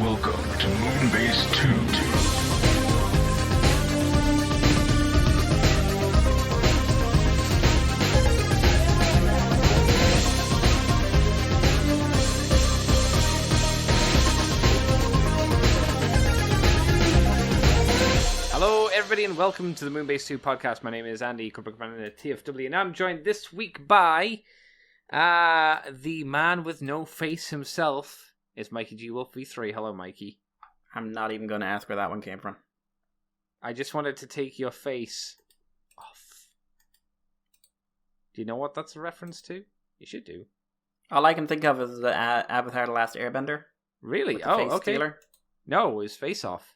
Welcome to Moonbase 2. Hello, everybody, and welcome to the Moonbase 2 podcast. My name is Andy, corporate commander at TFW, and I'm joined this week by the man with no face himself. It's Mikey G. Wolf V3. Hello, Mikey. I'm not even going to ask where that one came from. I just wanted to take your face off. Do you know what that's a reference to? You should do. All I can think of is the Avatar: The Last Airbender. Really? Oh, okay. Stealer. No, it was Face Off.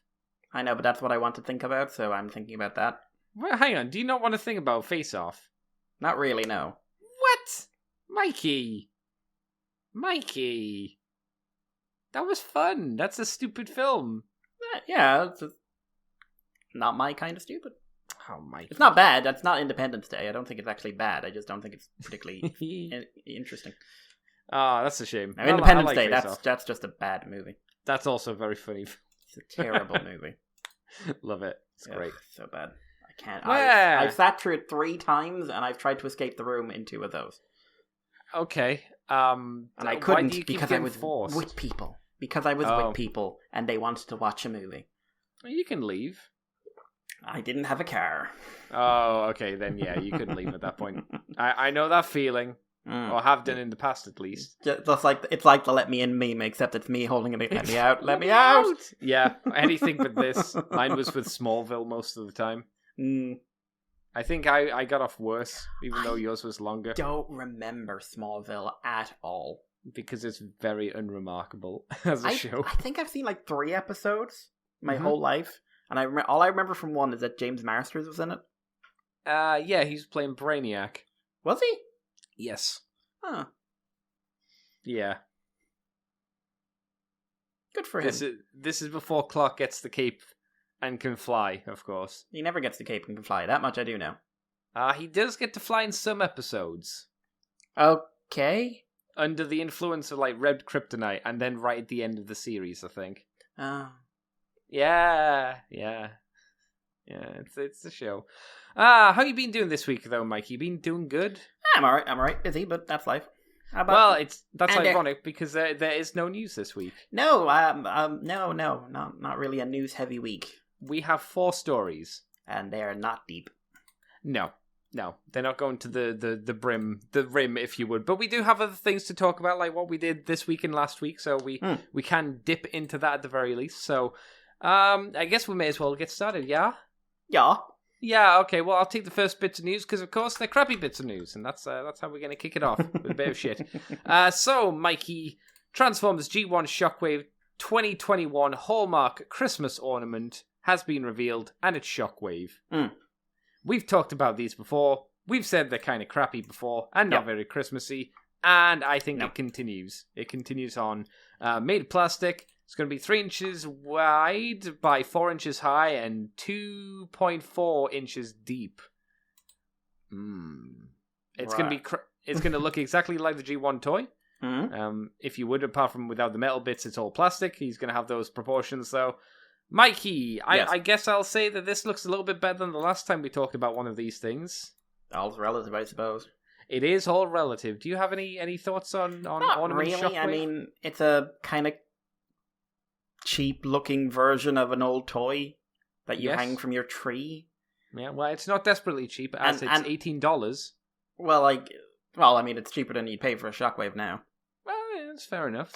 I know, but that's what I want to think about, so I'm thinking about that. Well, hang on. Do you not want to think about Face Off? Not really, no. What? Mikey! That was fun. That's a stupid film. Yeah, it's not my kind of stupid. Oh, Mikey. It's not bad. That's not Independence Day. I don't think it's actually bad. I just don't think it's particularly interesting. Oh, that's a shame. Now, Independence Day, that's just a bad movie. That's also very funny. It's a terrible movie. Love it. It's great. So bad. I can't. Well, I've sat through it 3 times, and I've tried to escape the room in 2 of those. Okay. And I couldn't because I was forced? with people. Because I was with people, and they wanted to watch a movie. You can leave. I didn't have a car. Oh, okay. Then, yeah, you couldn't leave at that point. I know that feeling. Or have done in the past, at least. Just like it's like the "Let Me In" meme, except it's me holding it. Let me out! Let me out! Yeah, anything but this. Mine was with Smallville most of the time. I think I got off worse, even though yours was longer. Don't remember Smallville at all because it's very unremarkable as a show. I think I've seen like 3 episodes my whole life, and all I remember from one is that James Marsters was in it. Yeah, he's playing Brainiac. Was he? Yes. Huh. Yeah. Good for him. This is before Clark gets the cape and can fly, of course. He never gets the cape and can fly. That much I do know. He does get to fly in some episodes. Okay. Under the influence of, like, red kryptonite, and then right at the end of the series, I think. Oh. Yeah. Yeah, it's a show. How you been doing this week, though, Mike? You been doing good? I'm alright. Busy, but that's life. Well, that's ironic because there is no news this week. No, not really a news-heavy week. We have 4 stories, and they are not deep. No, they're not going to the rim, if you would. But we do have other things to talk about, like what we did this week and last week. So we can dip into that at the very least. So, I guess we may as well get started. Yeah. Yeah, okay, well, I'll take the first bits of news, because, of course, they're crappy bits of news, and that's how we're going to kick it off, with a bit of shit. So, Mikey, Transformers G1 Shockwave 2021 Hallmark Christmas Ornament has been revealed, and it's Shockwave. We've talked about these before, we've said they're kind of crappy before, and not very Christmassy, and I think it continues. It continues on. Made of plastic. It's going to be 3 inches wide by 4 inches high and 2.4 inches deep. It's going to be. It's going to look exactly like the G1 toy. If you would, apart from without the metal bits, it's all plastic. He's going to have those proportions, though. Mikey, yes. I guess I'll say that this looks a little bit better than the last time we talked about one of these things. All's relative, I suppose. It is all relative. Do you have any thoughts on Not Ornament really. Shockwave? I mean, it's a kind of cheap-looking version of an old toy that you hang from your tree. Yeah, well, it's not desperately cheap, as it's $18. Well, I mean, it's cheaper than you'd pay for a Shockwave now. Well, yeah, that's fair enough.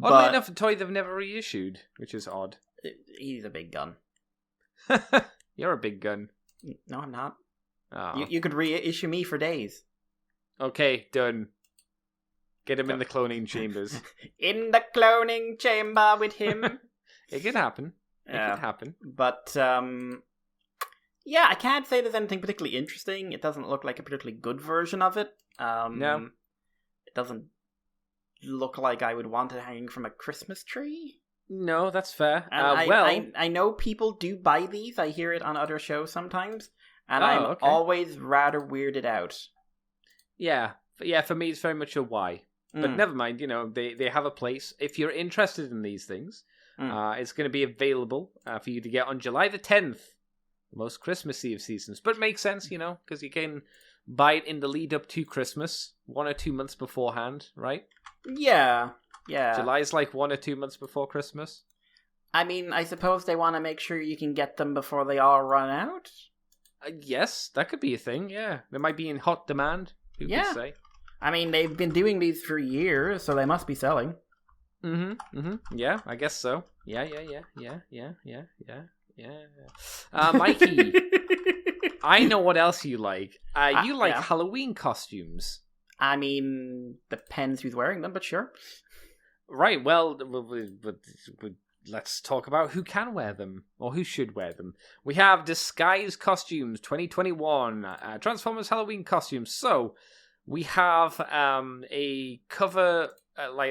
Oddly enough, a toy they've never reissued, which is odd. He's a big gun. You're a big gun. No, I'm not. Oh. You could reissue me for days. Okay, done. Get him in the cloning chambers. In the cloning chamber with him. It could happen. It could happen. But, yeah, I can't say there's anything particularly interesting. It doesn't look like a particularly good version of it. No. It doesn't look like I would want it hanging from a Christmas tree. No, that's fair. I know people do buy these. I hear it on other shows sometimes. And I'm always rather weirded out. Yeah, for me it's very much a why. But never mind, they have a place. If you're interested in these things, it's going to be available for you to get on July the 10th. The most Christmassy of seasons. But it makes sense, because you can buy it in the lead up to Christmas, 1 or 2 months beforehand, right? Yeah. July's like 1 or 2 months before Christmas. I mean, I suppose they want to make sure you can get them before they all run out. Yes, that could be a thing, yeah. They might be in hot demand, who could say. I mean, they've been doing these for years, so they must be selling. Yeah, I guess so. Yeah. Mikey, I know what else you like. You like Halloween costumes. I mean, depends who's wearing them, but sure. Right, well, let's talk about who can wear them, or who should wear them. We have Disguise Costumes 2021, Transformers Halloween costumes. So, we have a cover,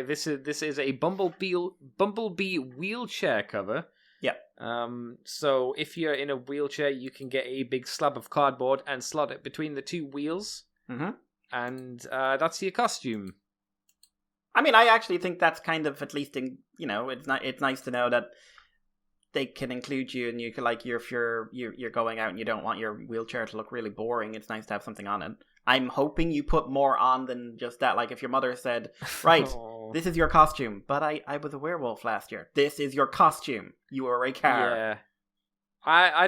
this is a Bumblebee wheelchair cover. Yeah. So, if you're in a wheelchair, you can get a big slab of cardboard and slot it between the two wheels. Mm-hmm. And that's your costume. I mean, I actually think that's kind of, at least it's nice to know that they can include you, and you can, like, if you're going out and you don't want your wheelchair to look really boring, it's nice to have something on it. I'm hoping you put more on than just that. Like, if your mother said, right, this is your costume, but I was a werewolf last year. This is your costume. You are a car. Yeah. I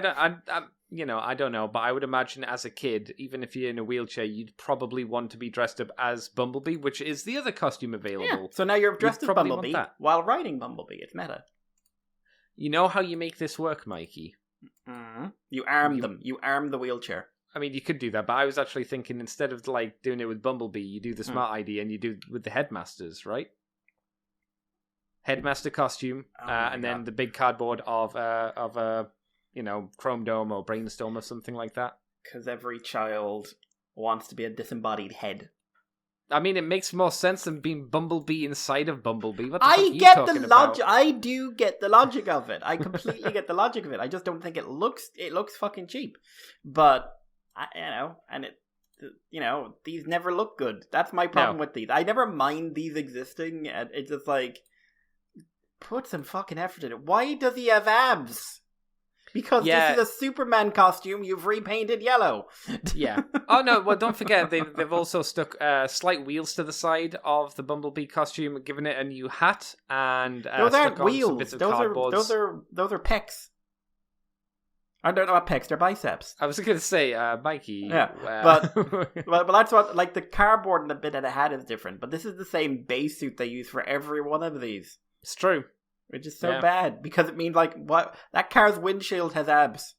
don't know, but I would imagine as a kid, even if you're in a wheelchair, you'd probably want to be dressed up as Bumblebee, which is the other costume available. Yeah. So now you're dressed as Bumblebee while riding Bumblebee. It's meta. You know how you make this work, Mikey? Mm-hmm. You arm them. You arm the wheelchair. I mean, you could do that, but I was actually thinking instead of doing it with Bumblebee, you do the smart idea and you do it with the headmasters, right? Headmaster costume, and then the big cardboard of Chrome Dome or Brainstorm or something like that. Because every child wants to be a disembodied head. I mean, it makes more sense than being Bumblebee inside of Bumblebee. What the fuck are you get talking the about? logic. I do get the logic of it. I completely get the logic of it. I just don't think it looks fucking cheap. But these never look good. That's my problem with these. I never mind these existing. It's just like, put some fucking effort in it. Why does he have abs? Because this is a Superman costume you've repainted yellow. Yeah. Oh, no, well, don't forget, they've also stuck slight wheels to the side of the Bumblebee costume, given it a new hat, and those aren't wheels. Some bits of cardboard. Those are pecs. I don't know what pecs, they're biceps. I was going to say, Mikey. Yeah, but that's what, like, the cardboard and the bit of the hat is different, but this is the same base suit they use for every one of these. It's true. Which is so bad, because it means, like, what? That car's windshield has abs.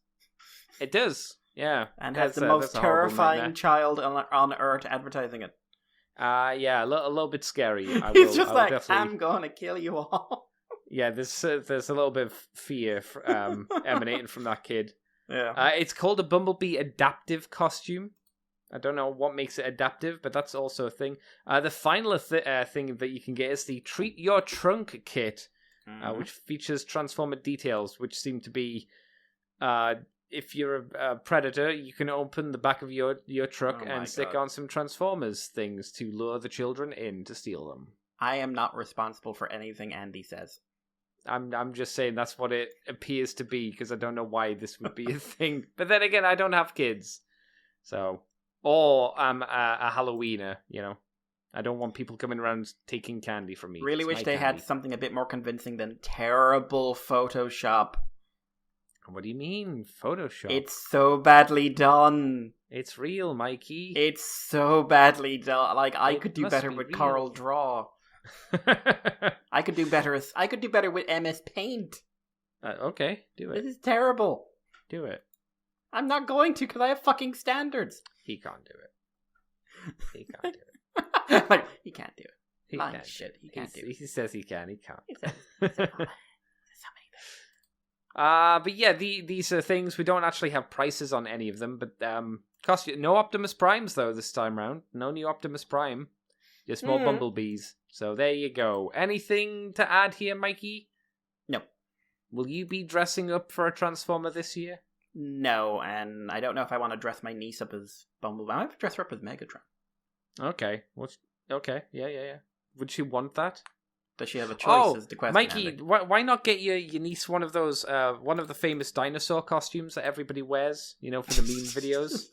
It does, yeah. And has the most terrifying child on Earth advertising it. Yeah, a little bit scary. He's just like, I'm going to kill you all. Yeah, there's a little bit of fear emanating from that kid. Yeah. It's called a Bumblebee adaptive costume. I don't know what makes it adaptive, but that's also a thing. The final thing that you can get is the Treat Your Trunk kit. Which features Transformer details, which seem to be, if you're a predator, you can open the back of your truck and stick on some Transformers things to lure the children in to steal them. I am not responsible for anything Andy says. I'm just saying that's what it appears to be, because I don't know why this would be a thing. But then again, I don't have kids, or I'm a Halloweener, I don't want people coming around taking candy from me. Really wish they had something a bit more convincing than terrible Photoshop. What do you mean, Photoshop? It's so badly done. It's real, Mikey. It's so badly done. Like, I could do better with Coral Draw. I could do better with MS Paint. Okay, do it. This is terrible. Do it. I'm not going to, because I have fucking standards. He can't do it. He can't do it. Like, he can't do it. He can't. Shit, he can't do it. He says he can. He can't. He says so many things. But yeah, these are things. We don't actually have prices on any of them, but cost you no Optimus Primes though this time round. No new Optimus Prime. Just more Bumblebees. So there you go. Anything to add here, Mikey? No. Will you be dressing up for a Transformer this year? No, and I don't know if I want to dress my niece up as Bumblebee. I might dress her up as Megatron. Okay. Okay. Yeah. Would she want that? Does she have a choice? Is the question, Mikey, Andy. why not get your niece one of those, one of the famous dinosaur costumes that everybody wears, for the meme videos?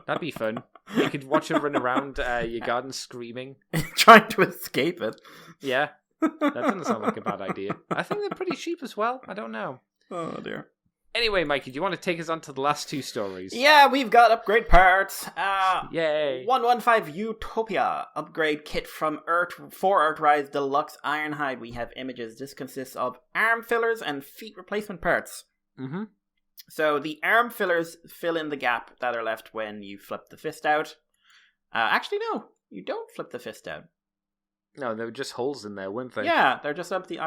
That'd be fun. You could watch her run around your garden screaming. Trying to escape it. Yeah, that doesn't sound like a bad idea. I think they're pretty cheap as well. I don't know. Oh, dear. Anyway, Mikey, do you want to take us on to the last two stories? Yeah, we've got upgrade parts. Yay. 115 Utopia upgrade kit from Earthrise Deluxe Ironhide. We have images. This consists of arm fillers and feet replacement parts. Mm-hmm. So the arm fillers fill in the gap that are left when you flip the fist out. Actually, no, you don't flip the fist out. No, there were just holes in there, weren't they? Yeah, they're just empty.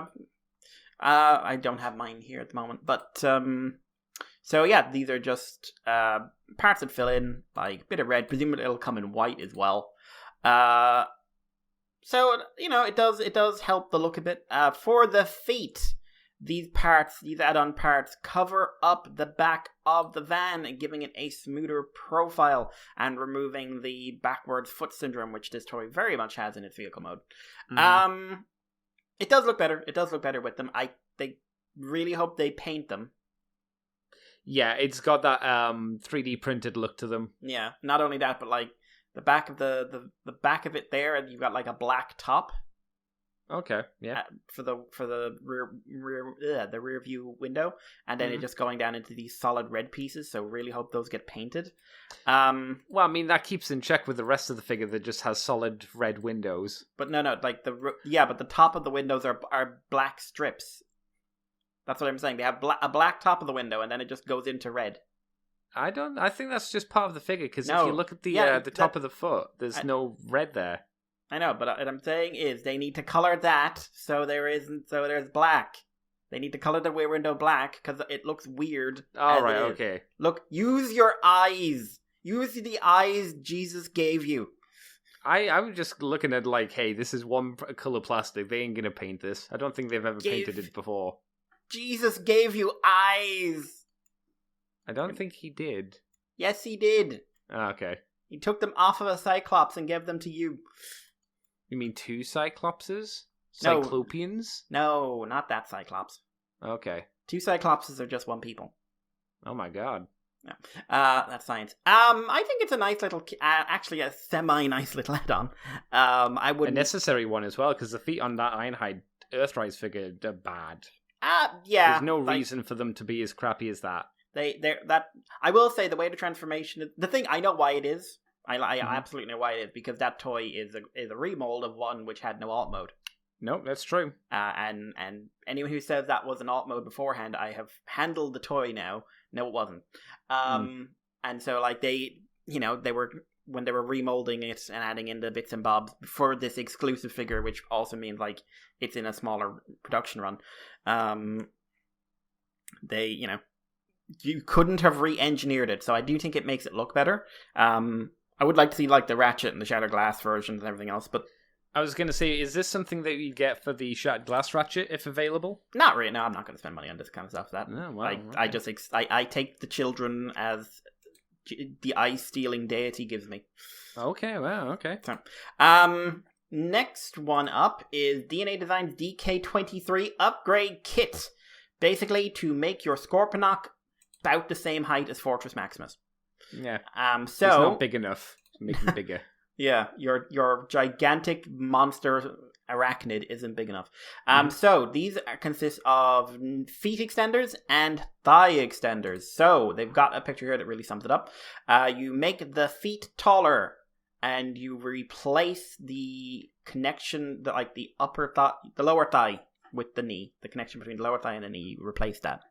I don't have mine here at the moment, but so yeah, these are just parts that fill in, like a bit of red. Presumably it'll come in white as well. So it does help the look a bit. For the feet, these add-on parts cover up the back of the van, giving it a smoother profile and removing the backwards foot syndrome, which this toy very much has in its vehicle mode. Mm-hmm. It does look better. It does look better with them. They really hope they paint them. Yeah, it's got that 3D printed look to them. Yeah, not only that, but like the back of the back of it there, and you've got like a black top. Okay, yeah. For the rear view window, and then it just going down into these solid red pieces. So really hope those get painted. Well, I mean that keeps in check with the rest of the figure that just has solid red windows. But no, like but the top of the windows are black strips. That's what I'm saying. They have a black top of the window, and then it just goes into red. I think that's just part of the figure, because if you look at the top of the foot, there's no red there. I know, but what I'm saying is they need to color that so there's black. They need to color the rear window black because it looks weird. All right, okay. Look, use your eyes. Use the eyes Jesus gave you. I'm just looking at like, hey, this is one color plastic. They ain't gonna paint this. I don't think they've ever painted it before. Jesus gave you eyes. I don't think he did. Yes, he did. Oh, okay. He took them off of a Cyclops and gave them to you. You mean two Cyclopses? No. Cyclopeans? No, not that Cyclops. Okay. Two Cyclopses are just one people. Oh my god. Yeah. That's science. I think it's a nice little, actually a semi-nice little add-on. I would a necessary one as well, because the feet on that Ironhide Earthrise figure are bad. Yeah. There's no reason for them to be as crappy as that. I will say the way the transformation, the thing, I know why it is. I absolutely know why it is, because that toy is a remold of one which had no alt mode. Nope, that's true. And anyone who says that was an alt mode beforehand, I have handled the toy now. No, it wasn't. And so like they were, when they were remolding it and adding in the bits and bobs for this exclusive figure, which also means like it's in a smaller production run. You couldn't have re-engineered it, so I do think it makes it look better. I would like to see like the Ratchet and the Shattered Glass versions and everything else, but I was going to say, is this something that you get for the Shattered Glass Ratchet if available? Not really. No, I'm not going to spend money on this kind of stuff. Okay. I take the children as the ice-stealing deity gives me. Okay, well, okay. So, next one up is DNA Design's DK23 upgrade kit. Basically, to make your Scorponok about the same height as Fortress Maximus. Yeah. So it's not big enough to make him bigger. Yeah, your gigantic monster arachnid isn't big enough. So these consist of feet extenders and thigh extenders. So they've got a picture here that really sums it up. You make the feet taller, and you replace the connection, the upper thigh, the lower thigh with the knee. The connection between the lower thigh and the knee. You replace that,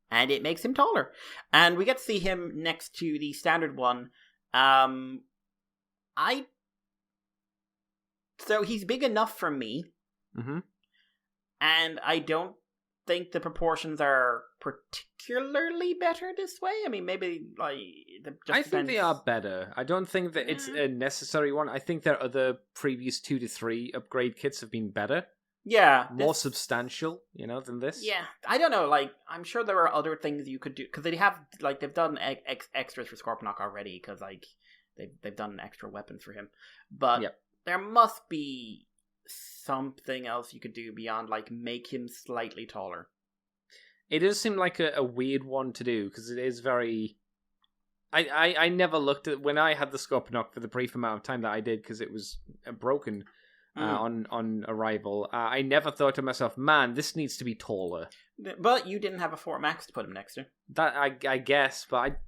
and it makes him taller. And we get to see him next to the standard one. So he's big enough for me, and I don't think the proportions are particularly better this way. I mean, maybe I think they are better. I don't think that it's a necessary one. I think their other previous 2 to 3 upgrade kits have been better. Yeah, more substantial, than this. Yeah, I don't know. I'm sure there are other things you could do, because they've done extras for Scorponok already, because they've done extra weapons for him. But there must be something else you could do beyond, like, make him slightly taller. It does seem like a weird one to do, because it is very... I never looked at... When I had the Scorponok for the brief amount of time that I did, because it was broken on arrival, I never thought to myself, man, this needs to be taller. But you didn't have a Fort Max to put him next to. That I guess, but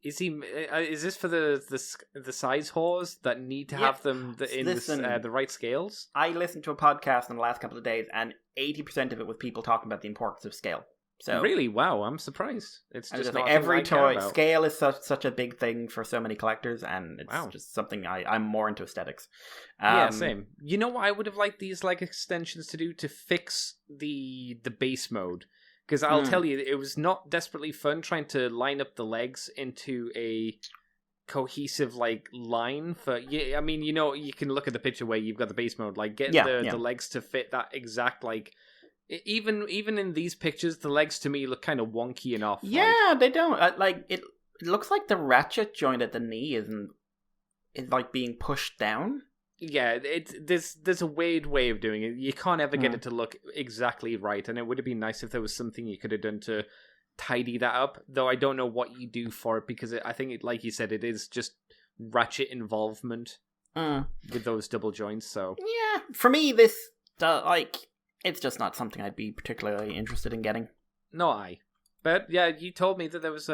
is this for the size whores that need to have them in the right scales? I listened to a podcast in the last couple of days, and 80% of it was people talking about the importance of scale. So really, wow, I'm surprised. It's just not like every toy. Scale is such a big thing for so many collectors, and it's just something I'm more into aesthetics. Yeah, same. You know what I would have liked these like extensions to do to fix the base mode? Because I'll tell you, it was not desperately fun trying to line up the legs into a cohesive like line for. Yeah, I mean, you can look at the picture where you've got the base mode, like get the legs to fit that exact like. Even in these pictures, the legs to me look kind of wonky and off. Yeah, they don't. Like it looks like the ratchet joint at the knee is like being pushed down. Yeah, there's a weird way of doing it. You can't ever get it to look exactly right, and it would have been nice if there was something you could have done to tidy that up. Though I don't know what you do for it, because I think, like you said, it is just ratchet involvement with those double joints. So yeah, for me, this it's just not something I'd be particularly interested in getting. But yeah, you told me that there was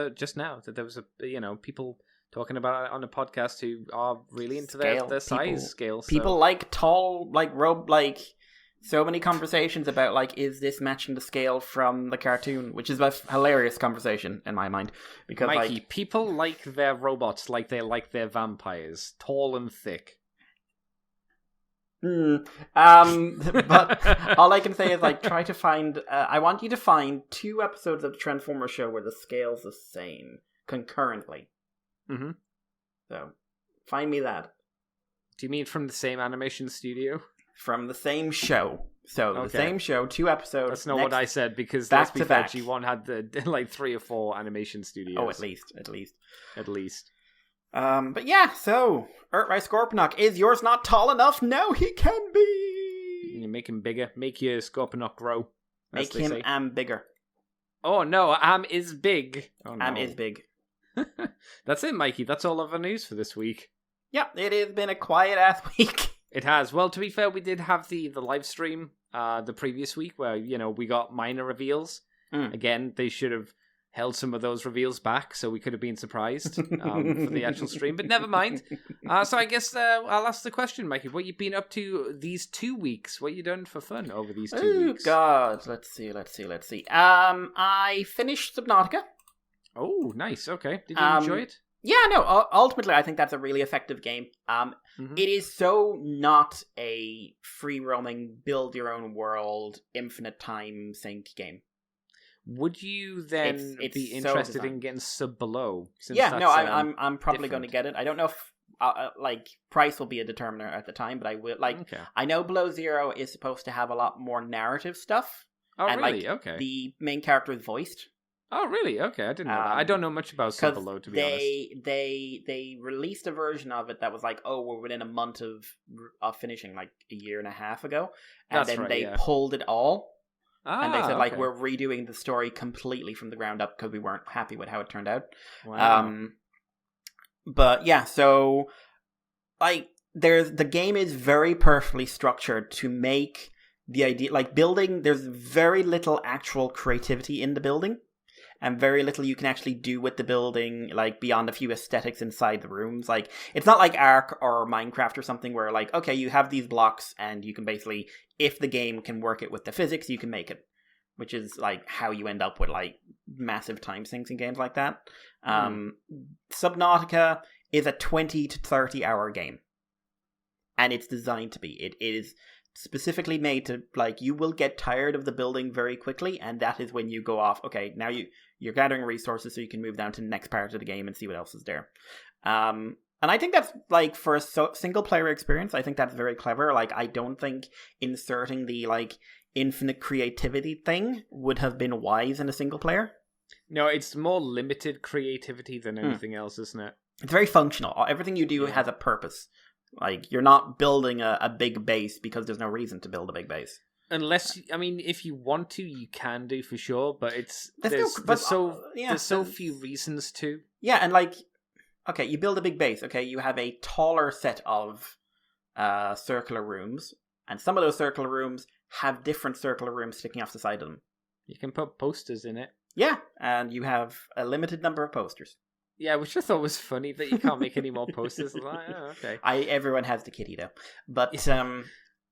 people talking about it on a podcast who are really into their size scale. So. People like tall, so many conversations about, like, is this matching the scale from the cartoon? Which is a hilarious conversation in my mind. Because, Mikey, people like their robots like they like their vampires. Tall and thick. But all I can say is, like, try to find... I want you to find 2 episodes of the Transformers show where the scale's the same, concurrently. Mm-hmm. So, find me that. Do you mean from the same animation studio? From the same show. So, the same show, 2 episodes. That's not what I said, because let's be fair, G1 had like 3 or 4 animation studios. Oh, at least. But yeah, so, Earthrise Scorponok, is yours not tall enough? No, he can be! You make him bigger. Make your Scorponok grow. Make him bigger. Oh no, is big. Oh, no. Is big. That's it, Mikey. That's all of our news for this week. Yep, it has been a quiet-ass week. It has. Well, to be fair, we did have the live stream the previous week where, we got minor reveals. Again, they should have held some of those reveals back so we could have been surprised for the actual stream, but never mind. So I guess I'll ask the question, Mikey. What you've been up to these 2 weeks? What you done for fun over these 2 weeks? Oh, God. Let's see. I finished Subnautica. Oh, nice. Okay. Did you enjoy it? Yeah, no. Ultimately, I think that's a really effective game. It is so not a free-roaming, build-your-own-world, infinite-time sync game. Would you then be interested in getting Sub Below? I'm probably going to get it. I don't know if price will be a determiner at the time, but I will. I know Below Zero is supposed to have a lot more narrative stuff. Oh, and, really? Okay. The main character is voiced. Oh, really? Okay, I didn't know that. I don't know much about Sub Below, to be honest. They released a version of it that was like, we're within a month of finishing, like a year and a half ago, and they pulled it all. And they said, we're redoing the story completely from the ground up because we weren't happy with how it turned out. Wow. But yeah, so the game is very perfectly structured to make the idea, building, there's very little actual creativity in the building. And very little you can actually do with the building, beyond a few aesthetics inside the rooms. It's not like Ark or Minecraft or something where, okay, you have these blocks and you can basically, if the game can work it with the physics, you can make it. Which is, how you end up with, massive time sinks in games like that. Subnautica is a 20 to 30 hour game. And it's designed to be. It is specifically made to, you will get tired of the building very quickly, and that is when you go off, okay, now you're gathering resources so you can move down to the next part of the game and see what else is there. And I think that's, for a single player experience, I think that's very clever. I don't think inserting the, infinite creativity thing would have been wise in a single player. No, it's more limited creativity than anything else, isn't it? It's very functional. Everything you do has a purpose. Like, you're not building a big base because there's no reason to build a big base. Unless, I mean, if you want to, you can do for sure, but there's so few reasons to. Yeah, and like, okay, you build a big base. Okay, you have a taller set of circular rooms, and some of those circular rooms have different circular rooms sticking off the side of them. You can put posters in it. Yeah, and you have a limited number of posters. Yeah, which I thought was funny that you can't make any more posters. Like, oh, okay. Everyone has the kitty though, but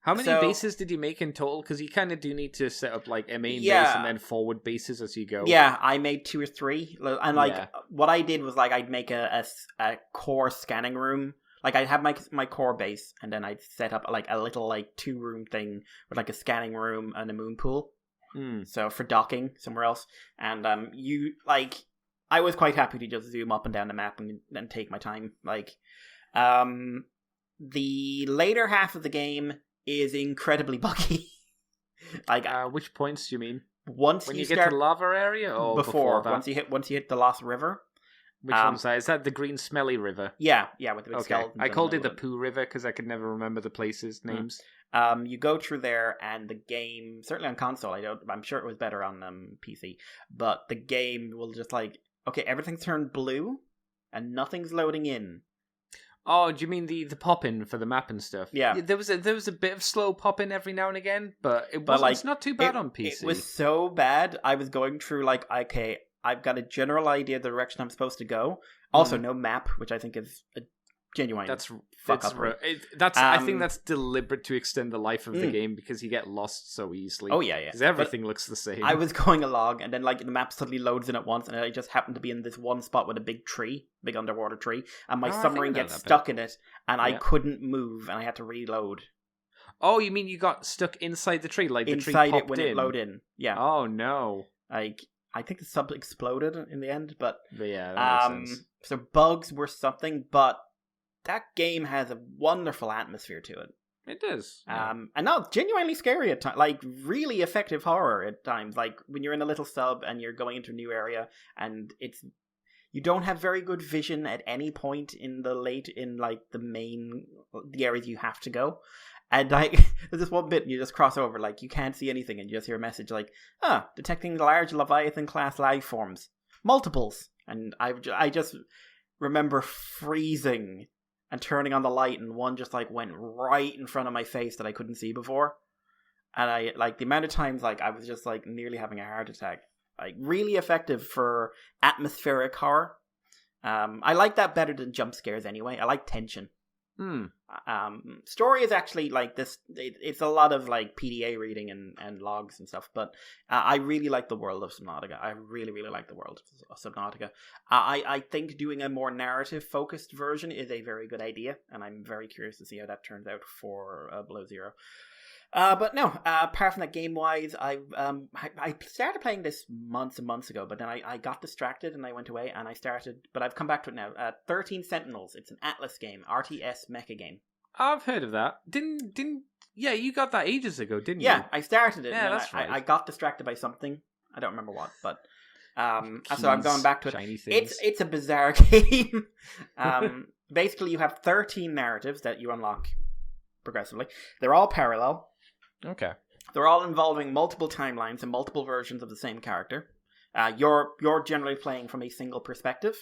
how many bases did you make in total? Because you kind of do need to set up like a main base and then forward bases as you go. Yeah, I made 2 or 3, and like what I did was like I'd make a core scanning room. Like I'd have my core base, and then I'd set up like a little like 2-room thing with like a scanning room and a moon pool. So for docking somewhere else, and I was quite happy to just zoom up and down the map and take my time. Like, the later half of the game is incredibly buggy. Like, which points do you mean? When you get to the lava area, or before that? Once you hit the Lost River. Which one's that? Is that the green smelly river? Yeah, with the big skeletons. I called it the Poo River because I could never remember the places' names. You go through there, and the game, certainly on console, I'm sure it was better on PC, but the game will just like, okay, everything's turned blue, and nothing's loading in. Oh, do you mean the pop-in for the map and stuff? Yeah. There was a bit of slow pop-in every now and again, but it's not too bad on PC. It was so bad, I was going through like, okay, I've got a general idea of the direction I'm supposed to go. Also, no map, which I think is a genuine fuck up. I think that's deliberate to extend the life of the game because you get lost so easily. Oh, yeah. Because everything looks the same. I was going along, and then like the map suddenly loads in at once, and I just happened to be in this one spot with a big underwater tree, and my submarine gets stuck in it, and I couldn't move, and I had to reload. Oh, you mean you got stuck inside the tree, like the tree popped popped when in? It loaded in. Yeah. Oh no. Like, I think the sub exploded in the end, but yeah, that makes sense. So bugs were something, but that game has a wonderful atmosphere to it. It does. Yeah. And not genuinely scary at times, like really effective horror at times. Like when you're in a little sub and you're going into a new area, and you don't have very good vision at any point in the areas you have to go. And like, there's this one bit and you just cross over, like you can't see anything, and you just hear a message like, detecting large Leviathan-class life forms. Multiples. And I just remember freezing and turning on the light, and one just like went right in front of my face that I couldn't see before. And I, like, the amount of times like I was just like nearly having a heart attack. Like, really effective for atmospheric horror. I like that better than jump scares anyway. I like tension. Story is actually like this. It's a lot of like PDA reading and logs and stuff, but I really like the world of Subnautica. I really, really like the world of Subnautica. I think doing a more narrative focused version is a very good idea, and I'm very curious to see how that turns out for Below Zero. But no, apart from that, game-wise, I started playing this months and months ago, but then I got distracted and I went away, and I started, but I've come back to it now. 13 Sentinels. It's an Atlas game, RTS mecha game. I've heard of that. Yeah, you got that ages ago, didn't you? Yeah, I started it. Yeah, that's right. I got distracted by something. I don't remember what, but so I'm going back to it. Shiny things. It's a bizarre game. Basically, you have 13 narratives that you unlock progressively. They're all parallel. Okay. They're all involving multiple timelines and multiple versions of the same character. You're generally playing from a single perspective,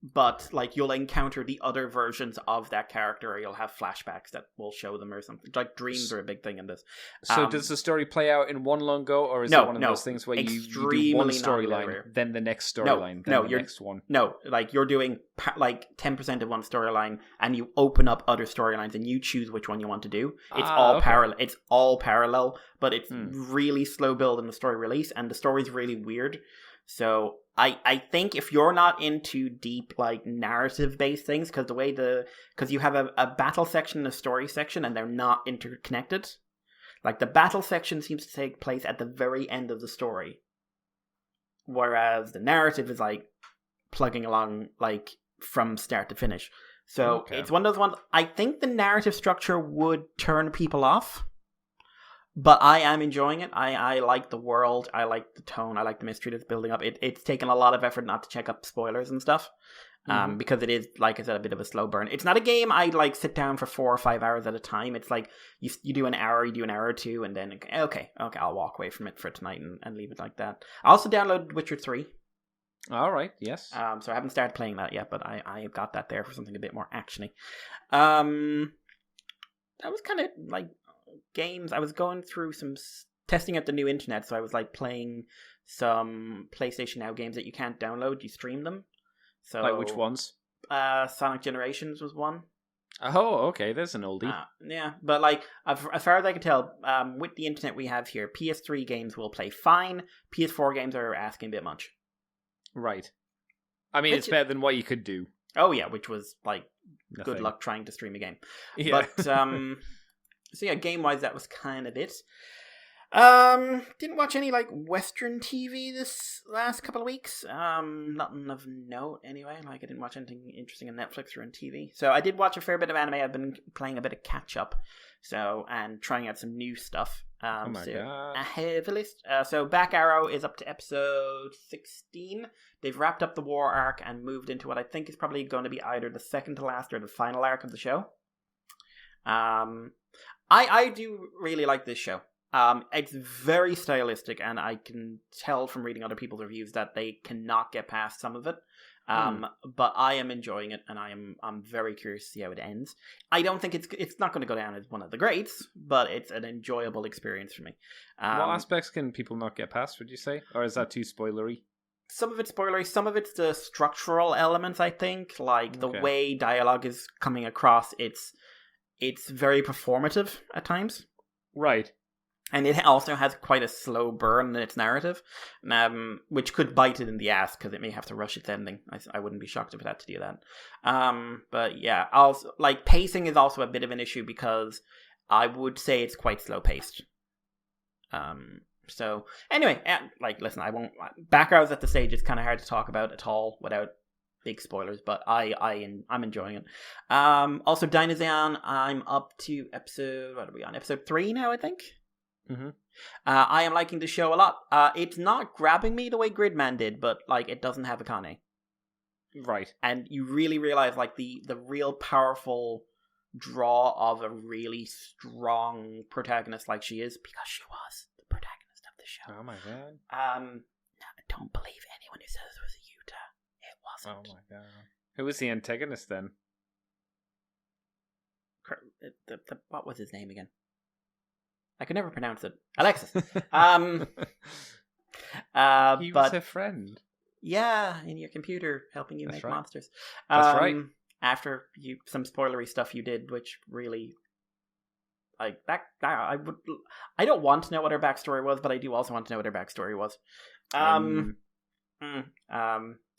but like you'll encounter the other versions of that character, or you'll have flashbacks that will show them or something. Like dreams are a big thing in this. So does the story play out in one long go, or is it one of those things where you do one storyline, then the next storyline, then the next one? No, like you're doing like 10% of one storyline, and you open up other storylines, and you choose which one you want to do. It's all parallel. It's all parallel, but it's really slow build in the story release, and the story's really weird. So I think if you're not into deep like narrative based things, because you have a battle section and a story section, and they're not interconnected. Like the battle section seems to take place at the very end of the story, whereas the narrative is like plugging along like from start to finish. So It's one of those ones. I think the narrative structure would turn people off. But I am enjoying it. I like the world. I like the tone. I like the mystery that's building up. It's taken a lot of effort not to check up spoilers and stuff. because it is, like I said, a bit of a slow burn. It's not a game I like sit down for 4 or 5 hours at a time. It's like you do an hour or two, and then okay, I'll walk away from it for tonight and leave it like that. I also downloaded Witcher 3. All right, yes. So I haven't started playing that yet, but I have got that there for something a bit more actiony. That was kind of like games. I was going through some testing out the new internet, so I was like playing some PlayStation Now games that you can't download. You stream them. So like which ones? Sonic Generations was one. Oh, okay. There's an oldie. Yeah, but like as far as I can tell, with the internet we have here, PS3 games will play fine. PS4 games are asking a bit much. Right. I mean, it's better than what you could do. Oh yeah, which was like Nothing. good luck trying to stream a game. Yeah. But so yeah, game wise that was kind of it. Didn't watch any like Western TV this last couple of weeks. Nothing of note anyway. Like I didn't watch anything interesting on Netflix or on TV. So I did watch a fair bit of anime. I've been playing a bit of catch up, and trying out some new stuff. Oh my god! I have a list. So Back Arrow is up to episode 16. They've wrapped up the war arc and moved into what I think is probably going to be either the second to last or the final arc of the show. I do really like this show. It's very stylistic, and I can tell from reading other people's reviews that they cannot get past some of it. But I am enjoying it, and I'm very curious to see how it ends. I don't think it's not going to go down as one of the greats, but it's an enjoyable experience for me. What aspects can people not get past, would you say? Or is that too spoilery? Some of it's spoilery, some of it's the structural elements, I think. Like, the way dialogue is coming across, it's very performative at times. Right. And it also has quite a slow burn in its narrative, which could bite it in the ass because it may have to rush its ending. I wouldn't be shocked if it had to do that. But yeah, also like pacing is also a bit of an issue because I would say it's quite slow paced. So anyway, like listen, I won't. Backgrounds at the stage it's kind of hard to talk about at all without big spoilers, but I'm enjoying it. Also, Dinosaur, I'm up to episode. What are we on? Episode 3 now, I think. Mm-hmm. I am liking the show a lot. It's not grabbing me the way Gridman did, but like it doesn't have Akane. Right. And you really realize like the real powerful draw of a really strong protagonist like she is, because she was the protagonist of the show. Oh my god. I don't believe anyone who says it was a Yuta. It wasn't. Oh my god. Who was the antagonist then? What was his name again? I could never pronounce it. Alexis. He was a friend. Yeah, in your computer, helping you make monsters. That's right. After some spoilery stuff you did, which really, like that, I don't want to know what her backstory was, but I do also want to know what her backstory was.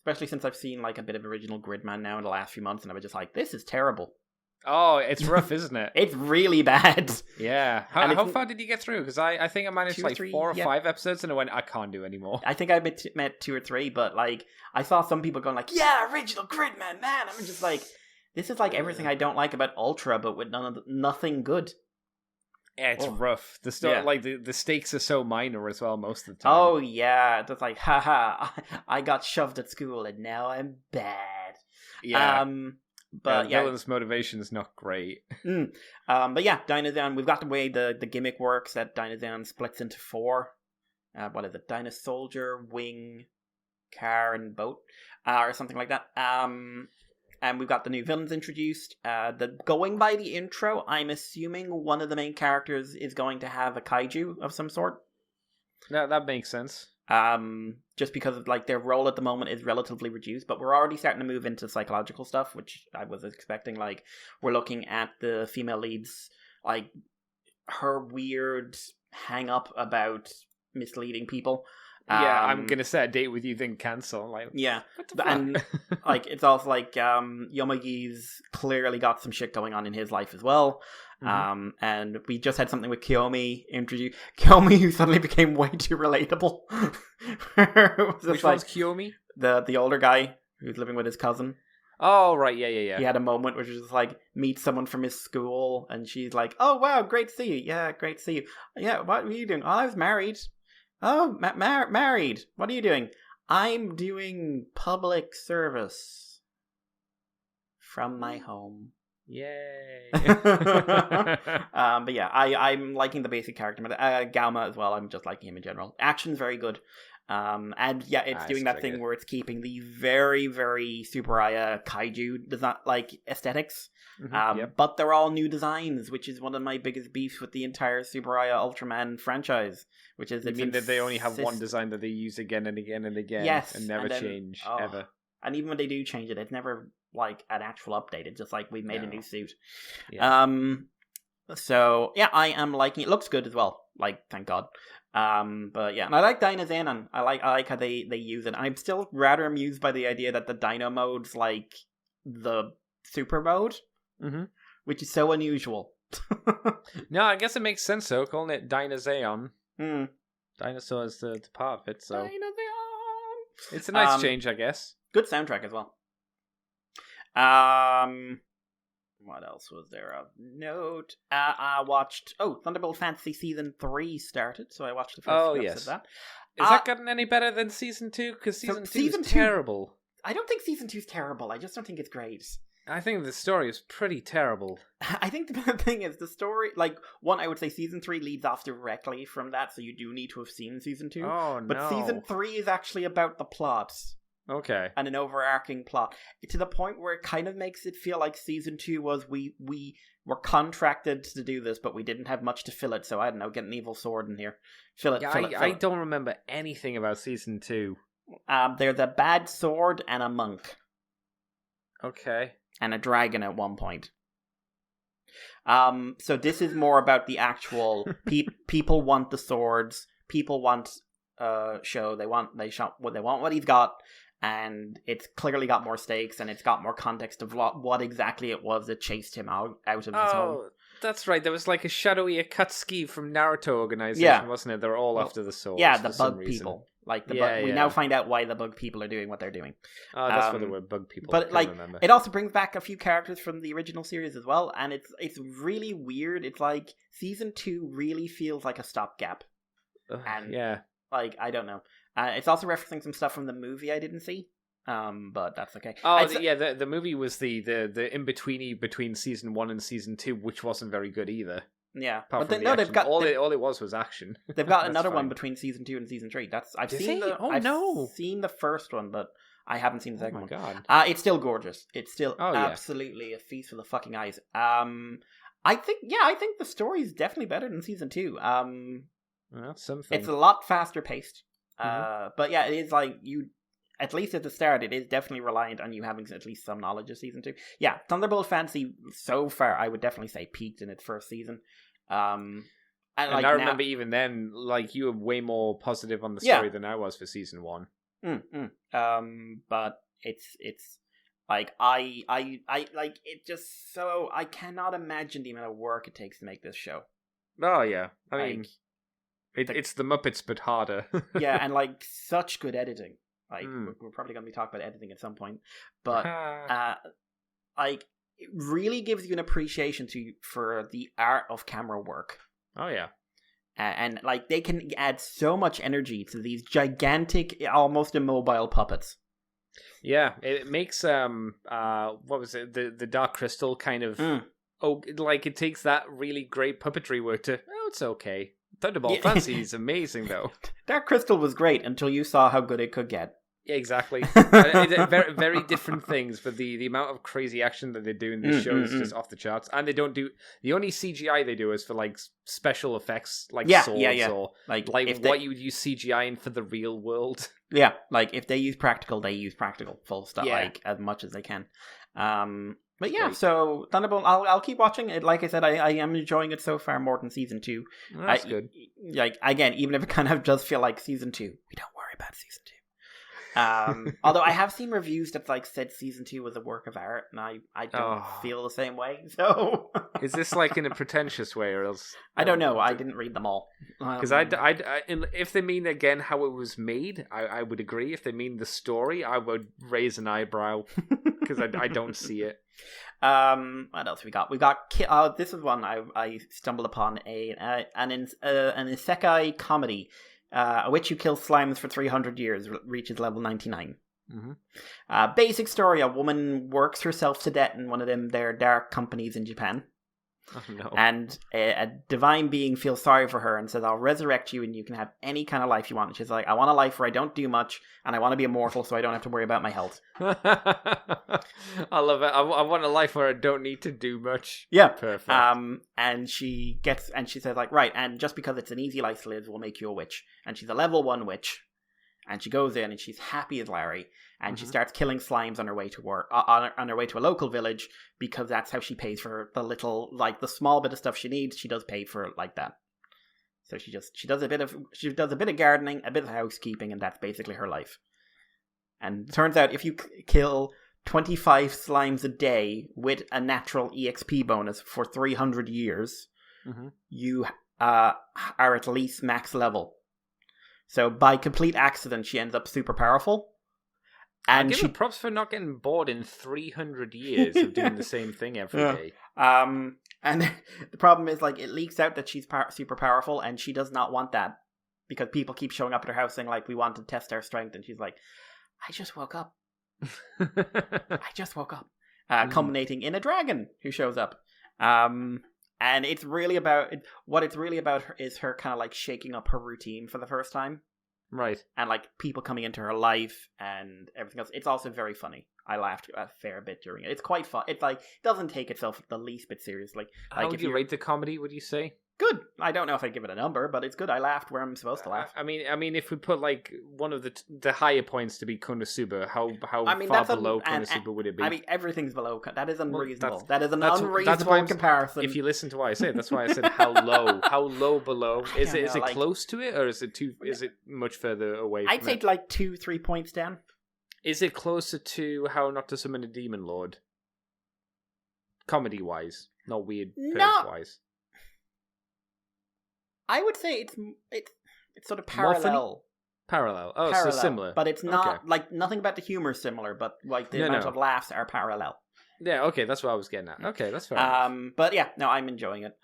Especially since I've seen like a bit of original Gridman now in the last few months, and I was just like, this is terrible. Oh, it's rough, isn't it? It's really bad. Yeah. How far did you get through? Because I think I managed like 4 or 5 episodes and I went, I can't do anymore. I think I met 2 or 3, but like I saw some people going like, yeah, original Gridman, man. I'm just like, this is like everything I don't like about Ultra, but with nothing good. Yeah, it's rough. Like the stakes are so minor as well most of the time. Oh yeah, that's like, haha, I got shoved at school and now I'm bad. Yeah. But villain's motivation is not great. But yeah, Dinosaur, we've got the way the gimmick works that Dinosaur splits into 4. What is it? Dino Soldier, Wing, Car, and Boat, or something like that. And we've got the new villains introduced. Going by the intro, I'm assuming one of the main characters is going to have a kaiju of some sort. That makes sense. Just because of, like, their role at the moment is relatively reduced, but we're already starting to move into psychological stuff, which I was expecting. Like, we're looking at the female lead's, like, her weird hang up about misleading people. Yeah, I'm gonna set a date with you, then cancel. Like, yeah, what the fuck? And like it's also like Yomigi's clearly got some shit going on in his life as well. Mm-hmm. And we just had something with Kiyomi introduce Kiyomi, who suddenly became way too relatable. Which one's Kiyomi? The older guy who's living with his cousin. Oh right, yeah. He had a moment which was just like meet someone from his school, and she's like, "Oh wow, great to see you. Yeah, great to see you. Yeah, what were you doing? Oh, I was married." Oh, married. What are you doing? I'm doing public service. from my home. Yay! But yeah, I'm liking the basic character. Galma as well. I'm just liking him in general. Action's very good. And yeah, it's doing that thing where it's keeping the very, very Tsuburaya kaiju design, like aesthetics. But they're all new designs, which is one of my biggest beefs with the entire Tsuburaya Ultraman franchise. Which is, you mean that they only have one design that they use again and again and again, and never change ever. And even when they do change it, it's never like an actual update. It's just like we made a new suit. Yeah. So yeah, I am liking it. Looks good as well. Like, thank God. But yeah, and I like Dyna Xenon. I like how they use it. I'm still rather amused by the idea that the Dino mode's like the super mode, which is so unusual. No, I guess it makes sense though, calling it Dyna Xeon. Dinosaur is the part of it, so Dyna Xeon. It's a nice change, I guess. Good soundtrack as well. What else was there of note? I watched... Thunderbolt Fantasy Season 3 started, so I watched the first episode of that. Is that gotten any better than Season 2? Because Season 2 is terrible. I don't think Season 2 is terrible. I just don't think it's great. I think the story is pretty terrible. I think the thing is, the story... Like, one, I would say Season 3 leads off directly from that, so you do need to have seen Season 2. Oh, no. But Season 3 is actually about the plot. Okay. And an overarching plot. To the point where it kind of makes it feel like Season 2 was we were contracted to do this, but we didn't have much to fill it, so I don't know, get an evil sword in here. Fill it. I don't remember anything about Season 2. There's a bad sword and a monk. Okay. And a dragon at one point. So this is more about the actual... people want the swords. People want show. They want what he's got. And it's clearly got more stakes, and it's got more context of what exactly it was that chased him out of his home. That's right. There was like a shadowy Akatsuki from Naruto organization, wasn't it? They were all after the swords. Yeah, the bug people. Like the bug. We now find out why the bug people are doing what they're doing. Oh, that's what they were, bug people. But like, it also brings back a few characters from the original series as well, and it's really weird. It's like Season 2 really feels like a stopgap. And like, I don't know. It's also referencing some stuff from the movie I didn't see, but that's okay. The movie was the in-betweeny between Season 1 and Season 2, which wasn't very good either. Yeah, they've got... All it was action. They've got another one between Season 2 and Season 3. I've seen the first one, but I haven't seen the second one. God. It's still gorgeous. It's still absolutely a feast for the fucking eyes. I think the story is definitely better than Season 2. That's something. It's a lot faster paced. But yeah, it is like at least at the start, it is definitely reliant on you having at least some knowledge of Season 2. Yeah, Thunderbolt Fantasy, so far, I would definitely say peaked in its first season. And like, I remember even then, like, you were way more positive on the story than I was for Season 1. But it's like, I like, it just so, I cannot imagine the amount of work it takes to make this show. Oh, yeah. I mean... It's the Muppets, but harder. Yeah, and like such good editing. Like we're probably going to be talking about editing at some point, but like it really gives you an appreciation for the art of camera work. Oh yeah, and like they can add so much energy to these gigantic, almost immobile puppets. Yeah, it makes what was it, the Dark Crystal kind of like it takes that really great puppetry work to it's okay. Thunderbolt Fantasy is amazing, though. Dark Crystal was great until you saw how good it could get. Yeah, exactly. Very, very different things, but the amount of crazy action that they do in this show is just off the charts. And they don't do... The only CGI they do is for, like, special effects, like swords or... Like what you would use CGI in for the real world. Yeah, like, if they use practical, they use practical. Full stop, like, as much as they can. But yeah, so Thunderbolt, I'll keep watching it. Like I said, I am enjoying it so far more than Season 2. That's good. Like, again, even if it kind of does feel like Season 2, we don't worry about Season 2. Although I have seen reviews that like said Season 2 was a work of art, and I don't feel the same way. So is this like in a pretentious way, or else? I don't know. I didn't read them all. Because if they mean again how it was made, I would agree. If they mean the story, I would raise an eyebrow because I don't see it. What else we got? We got this is one I stumbled upon an isekai comedy. A witch who kills slimes for 300 years reaches level 99. Mm-hmm. Basic story: a woman works herself to death in one of their dark companies in Japan. Oh, no. And a divine being feels sorry for her and says, I'll resurrect you and you can have any kind of life you want. And she's like, I want a life where I don't do much and I want to be immortal so I don't have to worry about my health. I love it. I want a life where I don't need to do much. Yeah. Perfect. And she says, like, right, and just because it's an easy life to live, we'll make you a witch. And she's a level 1 witch. And she goes in and she's happy as Larry. And she starts killing slimes on her way to work, on her way to a local village, because that's how she pays for the little, like, the small bit of stuff she needs. She does pay for it like that. So she does a bit of gardening, a bit of housekeeping, and that's basically her life. And it turns out if you kill 25 slimes a day with a natural EXP bonus for 300 years, you are at least max level. So by complete accident, she ends up super powerful. And give her props for not getting bored in 300 years of doing the same thing every day. And the problem is, like, it leaks out that she's super powerful, and she does not want that because people keep showing up at her house saying, like, we want to test our strength, and she's like, I just woke up. Culminating in a dragon who shows up. And it's really about is her kind of like shaking up her routine for the first time. Right. And like people coming into her life and everything else. It's also very funny. I laughed a fair bit during it. It's quite fun. It's like, it doesn't take itself the least bit seriously. How would you rate the comedy, would you say? Good. I don't know if I'd give it a number, but it's good. I laughed where I'm supposed to laugh. I mean, if we put like one of the higher points to be Konosuba, how far below Konosuba would it be? I mean, everything's below. That is unreasonable. That is an unreasonable comparison. If you listen to what I say, that's why I said how low. How low below? Is it like, close to it, or is it much further away? I'd say like 2-3 points down. Is it closer to How Not to Summon a Demon Lord? Comedy wise, not weird wise. I would say it's sort of parallel. Parallel. Oh, parallel, so similar. But it's not, like, nothing about the humor is similar, but, like, the amount of laughs are parallel. Yeah, okay, that's what I was getting at. Okay, that's fair enough. But yeah, no, I'm enjoying it.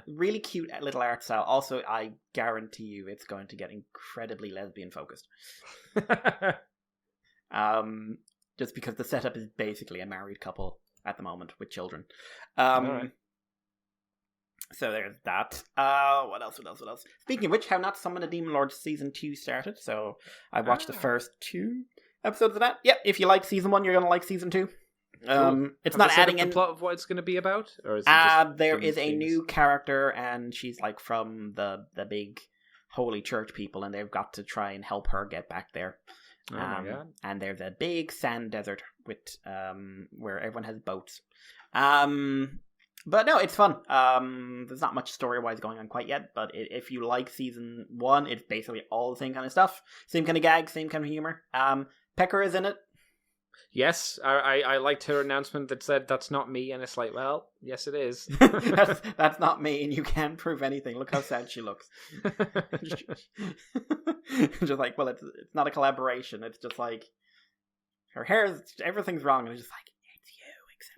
Really cute little art style. Also, I guarantee you it's going to get incredibly lesbian focused. Just because the setup is basically a married couple at the moment with children. Right. So there's that. What else? Speaking of which, How Not to Summon a Demon Lord Season 2 started, so I watched the first 2 episodes of that. Yep, if you like Season 1, you're going to like Season 2. Cool. It's not adding in the plot of what it's going to be about? Or is it just there is a new character, and she's like from the big holy church people, and they've got to try and help her get back there. Oh my God. And there's a big sand desert with where everyone has boats. But no, it's fun. There's not much story-wise going on quite yet, but if you like Season 1, it's basically all the same kind of stuff. Same kind of gags, same kind of humor. Pecker is in it. Yes, I liked her announcement that said, that's not me, and it's like, well, yes it is. that's not me, and you can't prove anything. Look how sad she looks. Just like, well, it's not a collaboration. It's just like, her hair, everything's wrong, and it's just like,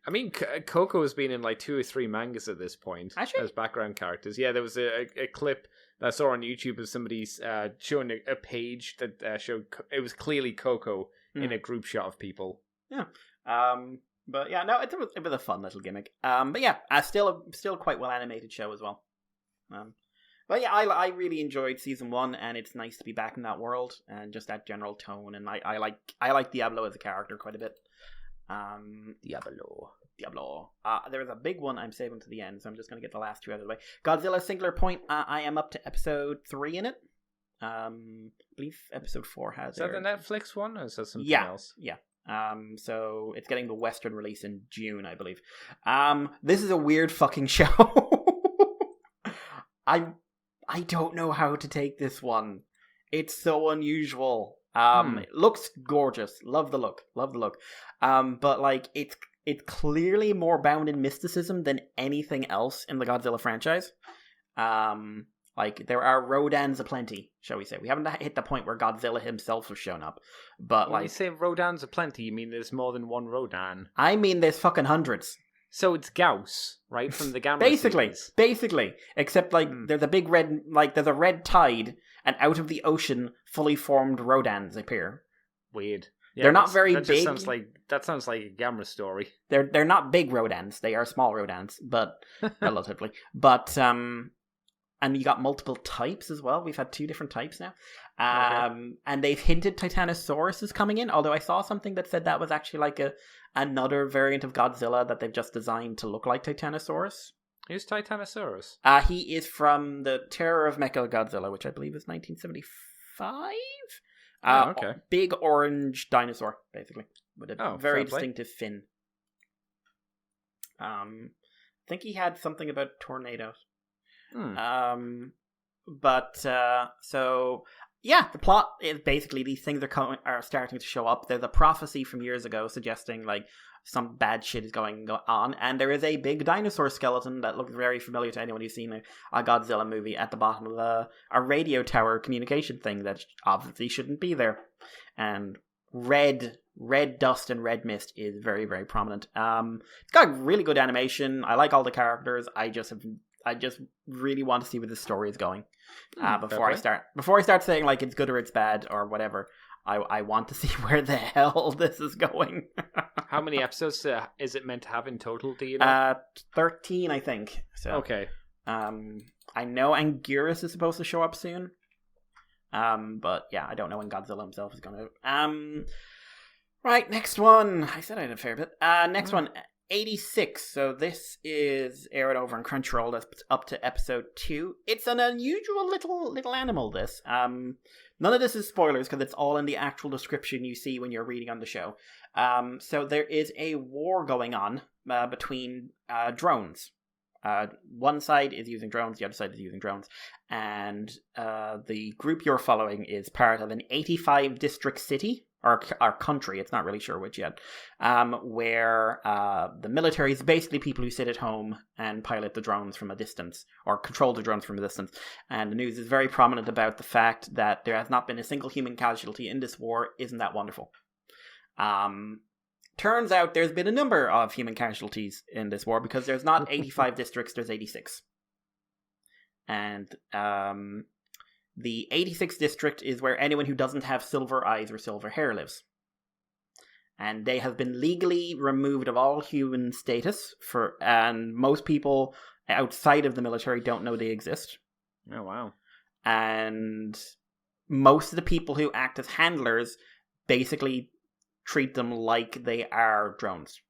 I mean, Coco has been in like 2 or 3 mangas at this point as background characters. Yeah, there was a clip that I saw on YouTube of somebody showing a page that showed it was clearly Coco in a group shot of people. Yeah. But yeah, no, it was a fun little gimmick. But yeah, still quite well animated show as well. But yeah, I really enjoyed Season 1, and it's nice to be back in that world and just that general tone. And I like Diablo as a character quite a bit. Diablo. There's a big one I'm saving to the end, so I'm just going to get the last 2 out of the way. Godzilla Singular Point, I am up to episode 3 in it. I believe episode 4 has it. Is that the Netflix one, or is that something else? Yeah. So it's getting the Western release in June, I believe. This is a weird fucking show. I don't know how to take this one. It's so unusual. It looks gorgeous. Love the look. But like it's clearly more bound in mysticism than anything else in the Godzilla franchise. Like there are Rodans aplenty, shall we say. We haven't hit the point where Godzilla himself has shown up. But when you say Rodans aplenty, you mean there's more than one Rodan? I mean there's fucking hundreds. So it's Gauss, right, from the Gamma Basically. Except, like, there's a big there's a red tide, and out of the ocean, fully formed Rodans appear. Weird. Yeah, They're not very that big. sounds like a Gamera story. They're not big rodents. They are small rodents, but relatively. But and you got multiple types as well. We've had 2 different types now. And they've hinted Titanosaurus is coming in, although I saw something that said that was actually like another variant of Godzilla that they've just designed to look like Titanosaurus. Who's Titanosaurus? He is from the Terror of Mechagodzilla, which I believe is 1975. Okay. Big orange dinosaur, basically, with a very distinctive fin. I think he had something about tornadoes. But so yeah, the plot is basically these things are starting to show up. There's a prophecy from years ago suggesting like some bad shit is going on, and there is a big dinosaur skeleton that looks very familiar to anyone who's seen a Godzilla movie at the bottom of a radio tower communication thing that obviously shouldn't be there. And red dust and red mist is very, very prominent. It's got really good animation. I like all the characters. I just really want to see where the story is going before I start saying like it's good or it's bad or whatever. I want to see where the hell this is going. How many episodes is it meant to have in total? Do you know? 13, I think. So okay. I know Anguirus is supposed to show up soon. But yeah, I don't know when Godzilla himself is going to. Right, next one. I said I had a fair bit. Next one. 86. So this is aired over on Crunchyroll. That's up to episode 2. It's an unusual little animal, this. None of this is spoilers because it's all in the actual description you see when you're reading on the show. So there is a war going on between drones. One side is using drones, the other side is using drones. And the group you're following is part of an 85 district city. Or country, it's not really sure which yet, where the military is basically people who sit at home and pilot the drones from a distance, or control the drones from a distance. And the news is very prominent about the fact that there has not been a single human casualty in this war. Isn't that wonderful? Turns out there's been a number of human casualties in this war, because there's not 85 districts, there's 86. And the 86th district is where anyone who doesn't have silver eyes or silver hair lives. And they have been legally removed of all human status, and most people outside of the military don't know they exist. Oh, wow. And most of the people who act as handlers basically treat them like they are drones.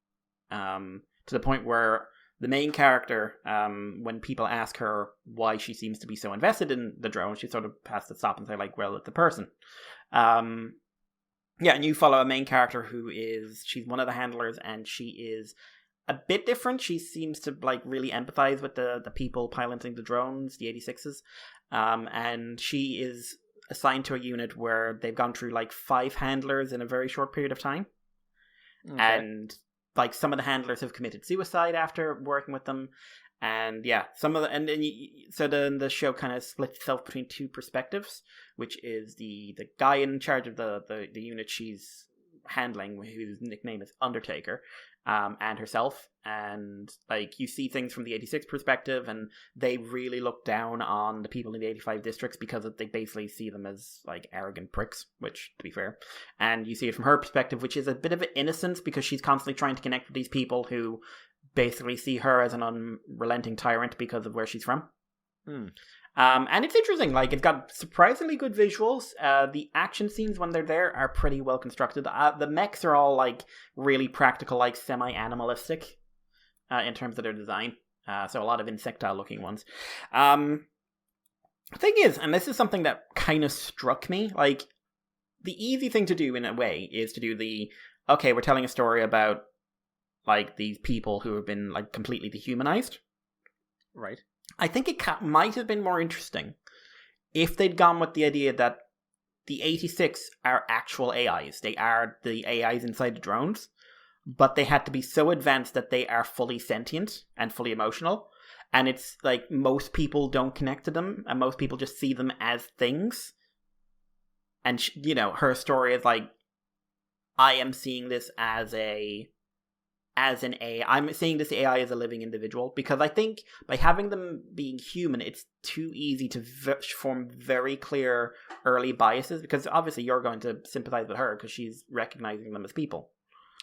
To the point where the main character, when people ask her why she seems to be so invested in the drone, she sort of has to stop and say, like, well, it's a person. Yeah, and you follow a main character she's one of the handlers, and she is a bit different. She seems to, like, really empathize with the people piloting the drones, the 86s. And she is assigned to a unit where they've gone through, like, 5 handlers in a very short period of time. Okay. And like some of the handlers have committed suicide after working with them, and yeah, so the show kind of splits itself between 2 perspectives, which is the guy in charge of the unit she's handling, whose nickname is Undertaker, and herself, and like you see things from the 86 perspective, and they really look down on the people in the 85 districts because they basically see them as like arrogant pricks, which, to be fair, and you see it from her perspective, which is a bit of an innocence because she's constantly trying to connect with these people who basically see her as an unrelenting tyrant because of where she's from. And it's interesting, like, it's got surprisingly good visuals. The action scenes when they're there are pretty well constructed. The mechs are all, like, really practical, like, semi-animalistic in terms of their design. So a lot of insectile looking ones. The thing is, and this is something that kind of struck me, like, the easy thing to do in a way is to do okay, we're telling a story about, like, these people who have been, like, completely dehumanized. Right. I think it might have been more interesting if they'd gone with the idea that the 86 are actual AIs. They are the AIs inside the drones, but they had to be so advanced that they are fully sentient and fully emotional. And it's like most people don't connect to them, and most people just see them as things. And, her story is like, I am seeing this as a as an AI. I'm seeing this AI as a living individual because I think by having them being human, it's too easy to form very clear early biases because obviously you're going to sympathize with her because she's recognizing them as people.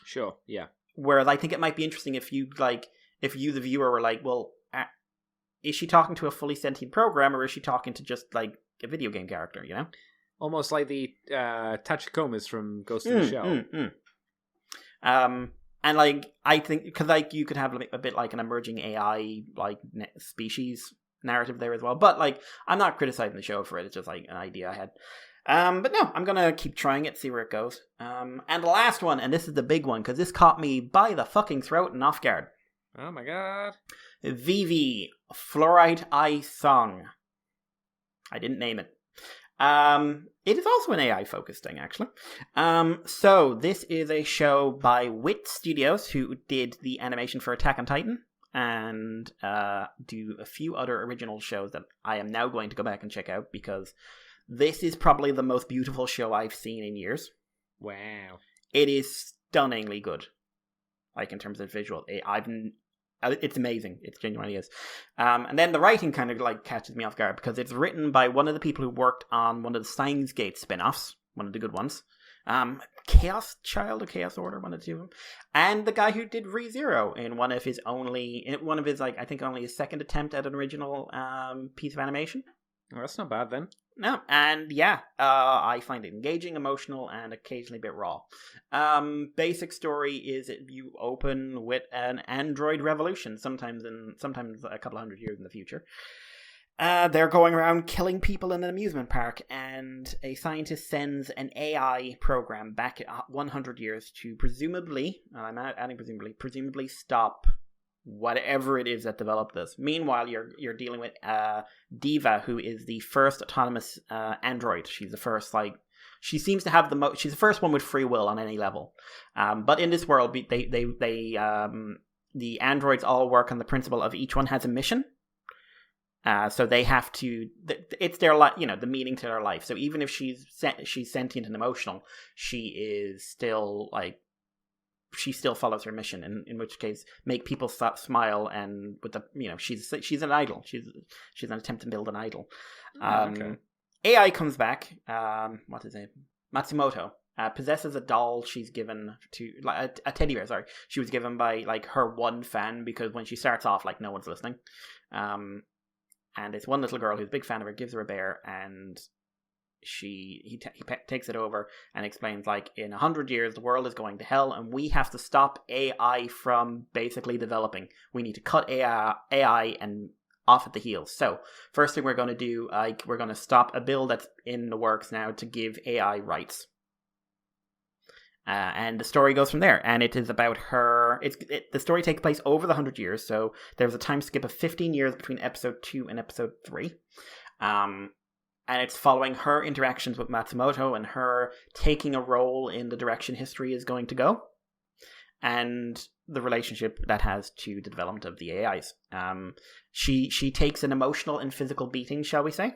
Sure, yeah. Whereas I think it might be interesting if you, the viewer, were like, well, is she talking to a fully sentient program or is she talking to just, like, a video game character, you know? Almost like the Tachikomas from Ghost in the Shell. And, like, I think, because, like, you could have a bit like an emerging AI, like, species narrative there as well. But, like, I'm not criticizing the show for it. It's just, like, an idea I had. But no, I'm going to keep trying it, see where it goes. And the last one, and this is the big one, because this caught me by the fucking throat and off guard. Oh my god. Vivi, Fluorite Eye Song. I didn't name it. It is also an AI-focused thing, actually. So, this is a show by Wit Studios, who did the animation for Attack on Titan, and do a few other original shows that I am now going to go back and check out, because this is probably the most beautiful show I've seen in years. Wow. It is stunningly good, like, in terms of visual. It's amazing. It genuinely is. And then the writing kind of, like, catches me off guard because it's written by one of the people who worked on one of the Steins Gate spin-offs, one of the good ones. Chaos Child or Chaos Order, one of the two of them. And the guy who did ReZero in one of his, like, I think only his second attempt at an original piece of animation. Oh, that's not bad then. No, and yeah, I find it engaging, emotional, and occasionally a bit raw. Basic story is you open with an android revolution, sometimes a couple of 100 years in the future. They're going around killing people in an amusement park, and a scientist sends an AI program back 100 years to presumably, and I'm adding presumably stop whatever it is that developed this. Meanwhile, you're dealing with Diva, who is the first autonomous android. She's the first, like, she seems to have she's the first one with free will on any level. But in this world, the androids all work on the principle of each one has a mission. So they have to. It's their the meaning to their life. So even if she's sentient and emotional, she is still like. She still follows her mission, in which case make people smile, and with the she's an idol. She's an attempt to build an idol. Okay. AI comes back. What is it? Matsumoto possesses a doll she's given to, like, a teddy bear. Sorry, she was given by, like, her one fan, because when she starts off, like, no one's listening. And it's one little girl who's a big fan of her, gives her a bear, and he takes it over and explains, like, in 100 years the world is going to hell and we have to stop AI from basically developing. We need to cut AI and off at the heels. So first thing we're going to do, like, we're going to stop a bill that's in the works now to give AI rights. And the story goes from there, and it is about her. The story takes place over the 100 years, so there's a time skip of 15 years between episode 2 and episode 3. And it's following her interactions with Matsumoto and her taking a role in the direction history is going to go, and the relationship that has to the development of the AIs. She takes an emotional and physical beating, shall we say.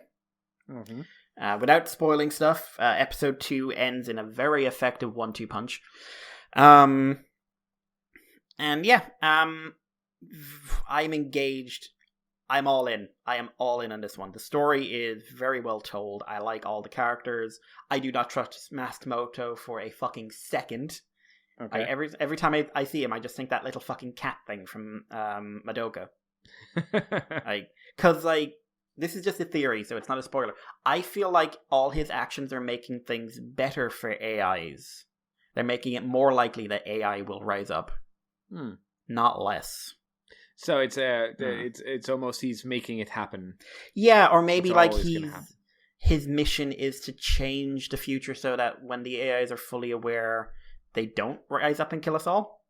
Mm-hmm. Without spoiling stuff, episode 2 ends in a very effective 1-2 punch. And yeah, I'm engaged. I'm all in. I am all in on this one. The story is very well told. I like all the characters. I do not trust Matsumoto for a fucking second. Okay. Every time I see him, I just think that little fucking cat thing from Madoka. Because, like, this is just a theory, so it's not a spoiler. I feel like all his actions are making things better for AIs. They're making it more likely that AI will rise up, not less. So it's almost he's making it happen. Yeah, or maybe like his mission is to change the future so that when the AIs are fully aware, they don't rise up and kill us all.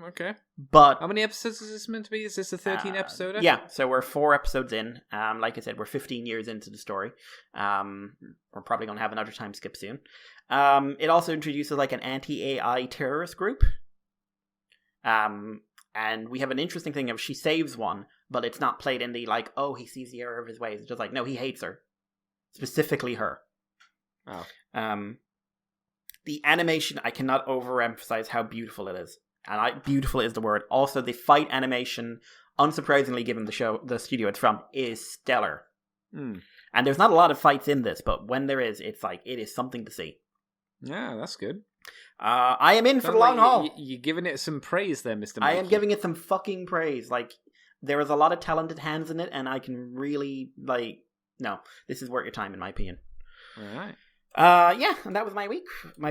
Okay. But how many episodes is this meant to be? Is this a 13 episode? Yeah, so we're 4 episodes in. Like I said, we're 15 years into the story. We're probably going to have another time skip soon. It also introduces, like, an anti-AI terrorist group. And we have an interesting thing of she saves one, but it's not played in the, like, oh, he sees the error of his ways. It's just like, no, he hates her. Specifically her. Oh. The animation, I cannot overemphasize how beautiful it is. and beautiful is the word. Also, the fight animation, unsurprisingly given the studio it's from, is stellar. Mm. And there's not a lot of fights in this, but when there is, it's like, it is something to see. Yeah, that's good. I am in for the long haul. You're giving it some praise there, Mr. Mikey. I am giving it some fucking praise. Like, there is a lot of talented hands in it, and I can really, like, no, this is worth your time, in my opinion. All right. Yeah, and that was my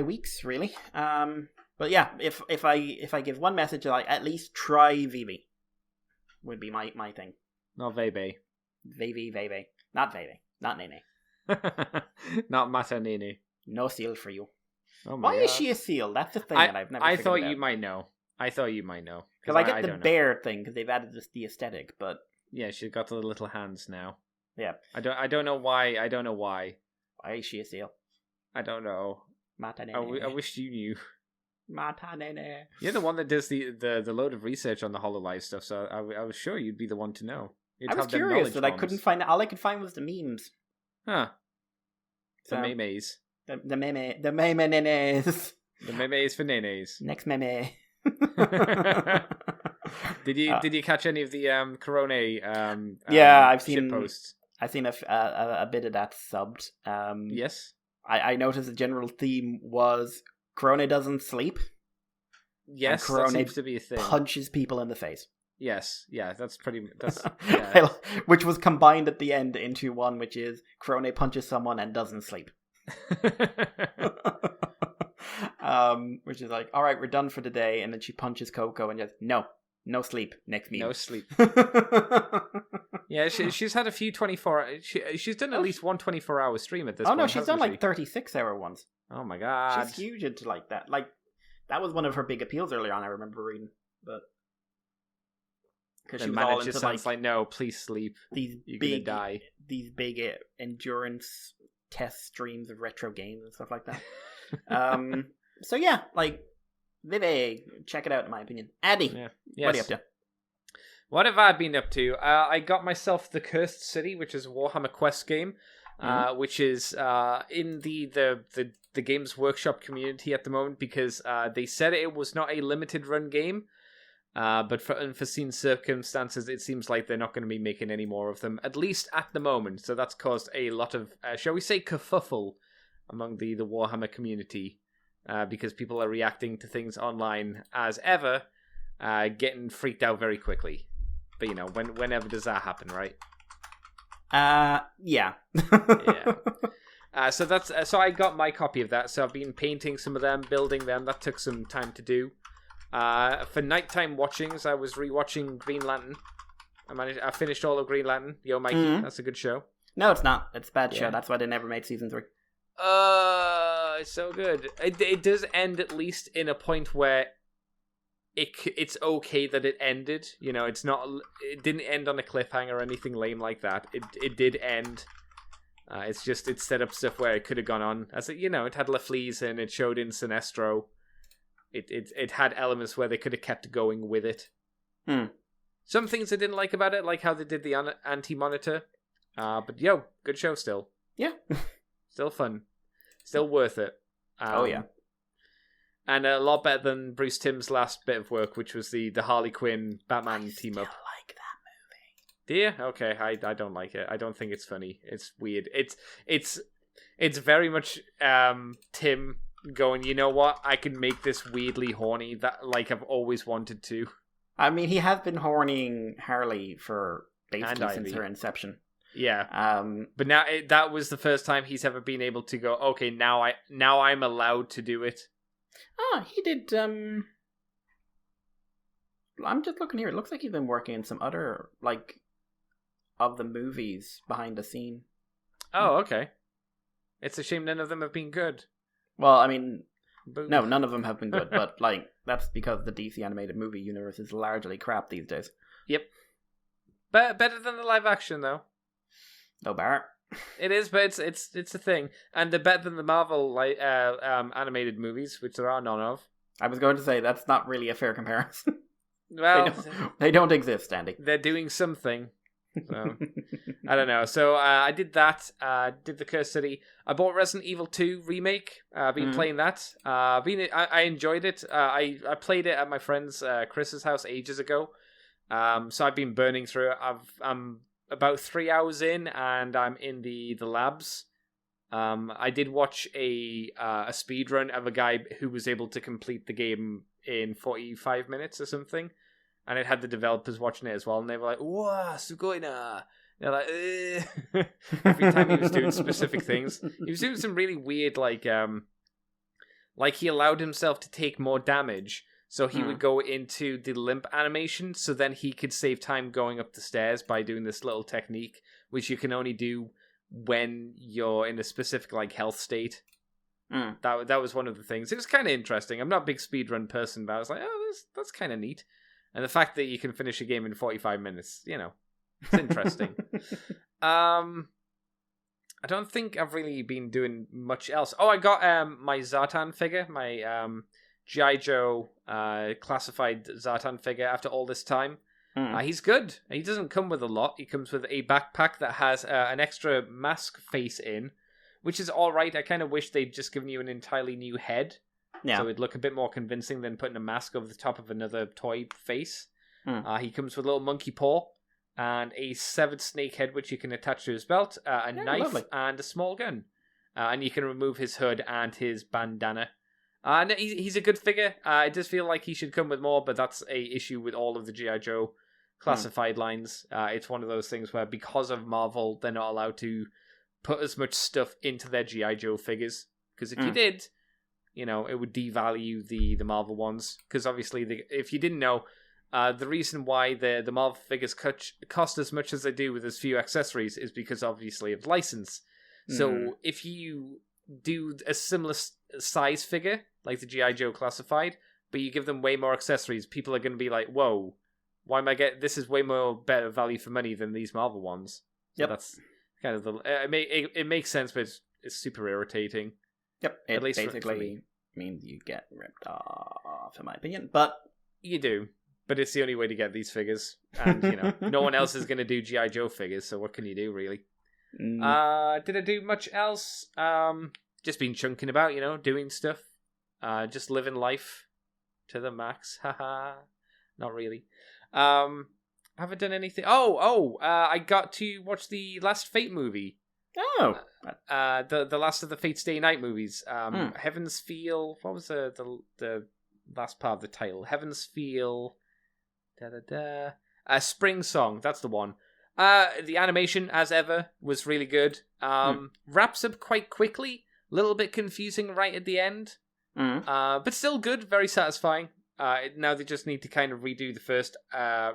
weeks, really. But yeah, if I give one message, like, at least try Vivi, would be my thing. Not Veve. Veve. Not Veve. Not Nene. Not Matanini. No seal for you. Oh Why is she a seal? That's the thing that I've never I figured thought out. you might know. Because I get the bear thing, because they've added the aesthetic, but... Yeah, she's got the little hands now. Yeah. I don't know why. Why is she a seal? I don't know. Matanene. I wish you knew. Matanene. You're the one that does the load of research on the HoloLive stuff, so I was sure you'd be the one to know. I was curious, but I couldn't find it. All I could find was the memes. Huh. So, the memes. The meme-nenes. The memes for nenes. Next meme. Did you catch any of the Corona yeah, I've seen posts? I've seen a bit of that subbed. Yes. I noticed the general theme was Corona doesn't sleep. Yes, Corona that seems to be a thing. Punches people in the face. Yes, yeah, that's yeah. Which was combined at the end into one, which is Corona punches someone and doesn't sleep. Which is like, all right, we're done for the day, and then she punches Coco and just no sleep. Next meme. No sleep. Yeah, she's had a few 24. She's done at least one 24-hour stream at this point. Oh no, she's done like 36-hour ones. Oh my god, she's huge into like that. Like that was one of her big appeals early on. I remember reading, but because she was all into sounds like no, please sleep. You're gonna die. These big endurance test streams of retro games and stuff like that. So yeah, like Vive, check it out in my opinion. Andy, yes. What are you up to? What have I been up to? I got myself the Cursed City, which is a Warhammer Quest game, which is in the Games Workshop community at the moment because they said it was not a limited run game, but for unforeseen circumstances, it seems like they're not going to be making any more of them, at least at the moment. So that's caused a lot of, shall we say, kerfuffle among the Warhammer community because people are reacting to things online as ever, getting freaked out very quickly. But, you know, whenever does that happen, right? Yeah. Yeah. So I got my copy of that. So I've been painting some of them, building them. That took some time to do. For nighttime watchings, I was rewatching Green Lantern. I finished all of Green Lantern. Yo, Mikey, that's a good show. No, it's not. It's a bad show. That's why they never made season 3. It's so good. It does end at least in a point where it's okay that it ended. You know, it didn't end on a cliffhanger or anything lame like that. It did end. It's just it set up stuff where it could have gone on. As it, you know, it had LaFleeze and it showed in Sinestro. It had elements where they could have kept going with it. Some things I didn't like about it, like how they did the anti-monitor. But good show still. Yeah. Still fun. Still worth it. Oh yeah. And a lot better than Bruce Timm's last bit of work, which was the Harley Quinn Batman team up. I like that movie. Do you? Okay, I don't like it. I don't think it's funny. It's weird. It's very much Tim going, you know what? I can make this weirdly horny that like I've always wanted to. I mean, he has been hornying Harley for basically since her inception. Yeah. But now that was the first time he's ever been able to go, okay, now I'm allowed to do it. He did I'm just looking here. It looks like he's been working in some other like of the movies behind the scene. Oh, okay. It's a shame none of them have been good. Well, I mean, no, none of them have been good, but like that's because the DC animated movie universe is largely crap these days. Yep. But better than the live action though. No bar. It is, but it's a thing, and they're better than the Marvel animated movies, which there are none of. I was going to say that's not really a fair comparison. Well, they don't exist, Andy. They're doing something. So, I don't know. So I did that. Did the Cursed City. I bought Resident Evil 2 remake. I've been playing that. I enjoyed it. I played it at my friend's Chris's house ages ago. So I've been burning through it. I'm about 3 hours in, and I'm in the labs. I did watch a speed run of a guy who was able to complete the game in 45 minutes or something. And it had the developers watching it as well, and they were like, "Wow, sugoina!" They're like, every time he was doing specific things, he was doing some really weird, like he allowed himself to take more damage, so he would go into the limp animation, so then he could save time going up the stairs by doing this little technique, which you can only do when you're in a specific like health state. That was one of the things. It was kind of interesting. I'm not a big speedrun person, but I was like, oh, that's kind of neat. And the fact that you can finish a game in 45 minutes, it's interesting. I don't think I've really been doing much else. Oh, I got my Zartan figure, my G.I. Joe classified Zartan figure after all this time. He's good. He doesn't come with a lot. He comes with a backpack that has an extra mask face in, which is all right. I kind of wish they'd just given you an entirely new head. Yeah. So it'd look a bit more convincing than putting a mask over the top of another toy face. He comes with a little monkey paw and a severed snake head, which you can attach to his belt, a knife, lovely. And a small gun. And you can remove his hood and his bandana. And he's a good figure. It does feel like he should come with more, but that's a issue with all of the G.I. Joe classified lines. It's one of those things where because of Marvel, they're not allowed to put as much stuff into their G.I. Joe figures. Because if you did, it would devalue the Marvel ones. Because obviously, if you didn't know, the reason why the Marvel figures cost as much as they do with as few accessories is because obviously of license. So if you do a similar size figure, like the G.I. Joe classified, but you give them way more accessories, people are going to be like, whoa, why am I getting... This is way more better value for money than these Marvel ones. So that's kind of it makes sense, but it's super irritating. Yep, it basically means you get ripped off, in my opinion. But you do. But it's the only way to get these figures. And, no one else is going to do G.I. Joe figures, so what can you do, really? Did I do much else? Just been chunking about, doing stuff. Just living life to the max. Haha. Not really. Haven't done anything. I got to watch the last Fate movie. Oh. The last of the Fate Stay Night movies. Heaven's Feel. What was the last part of the title? Heaven's Feel. Spring Song. That's the one. The animation, as ever, was really good. Wraps up quite quickly. A little bit confusing right at the end. But still good. Very satisfying. Now they just need to kind of redo the first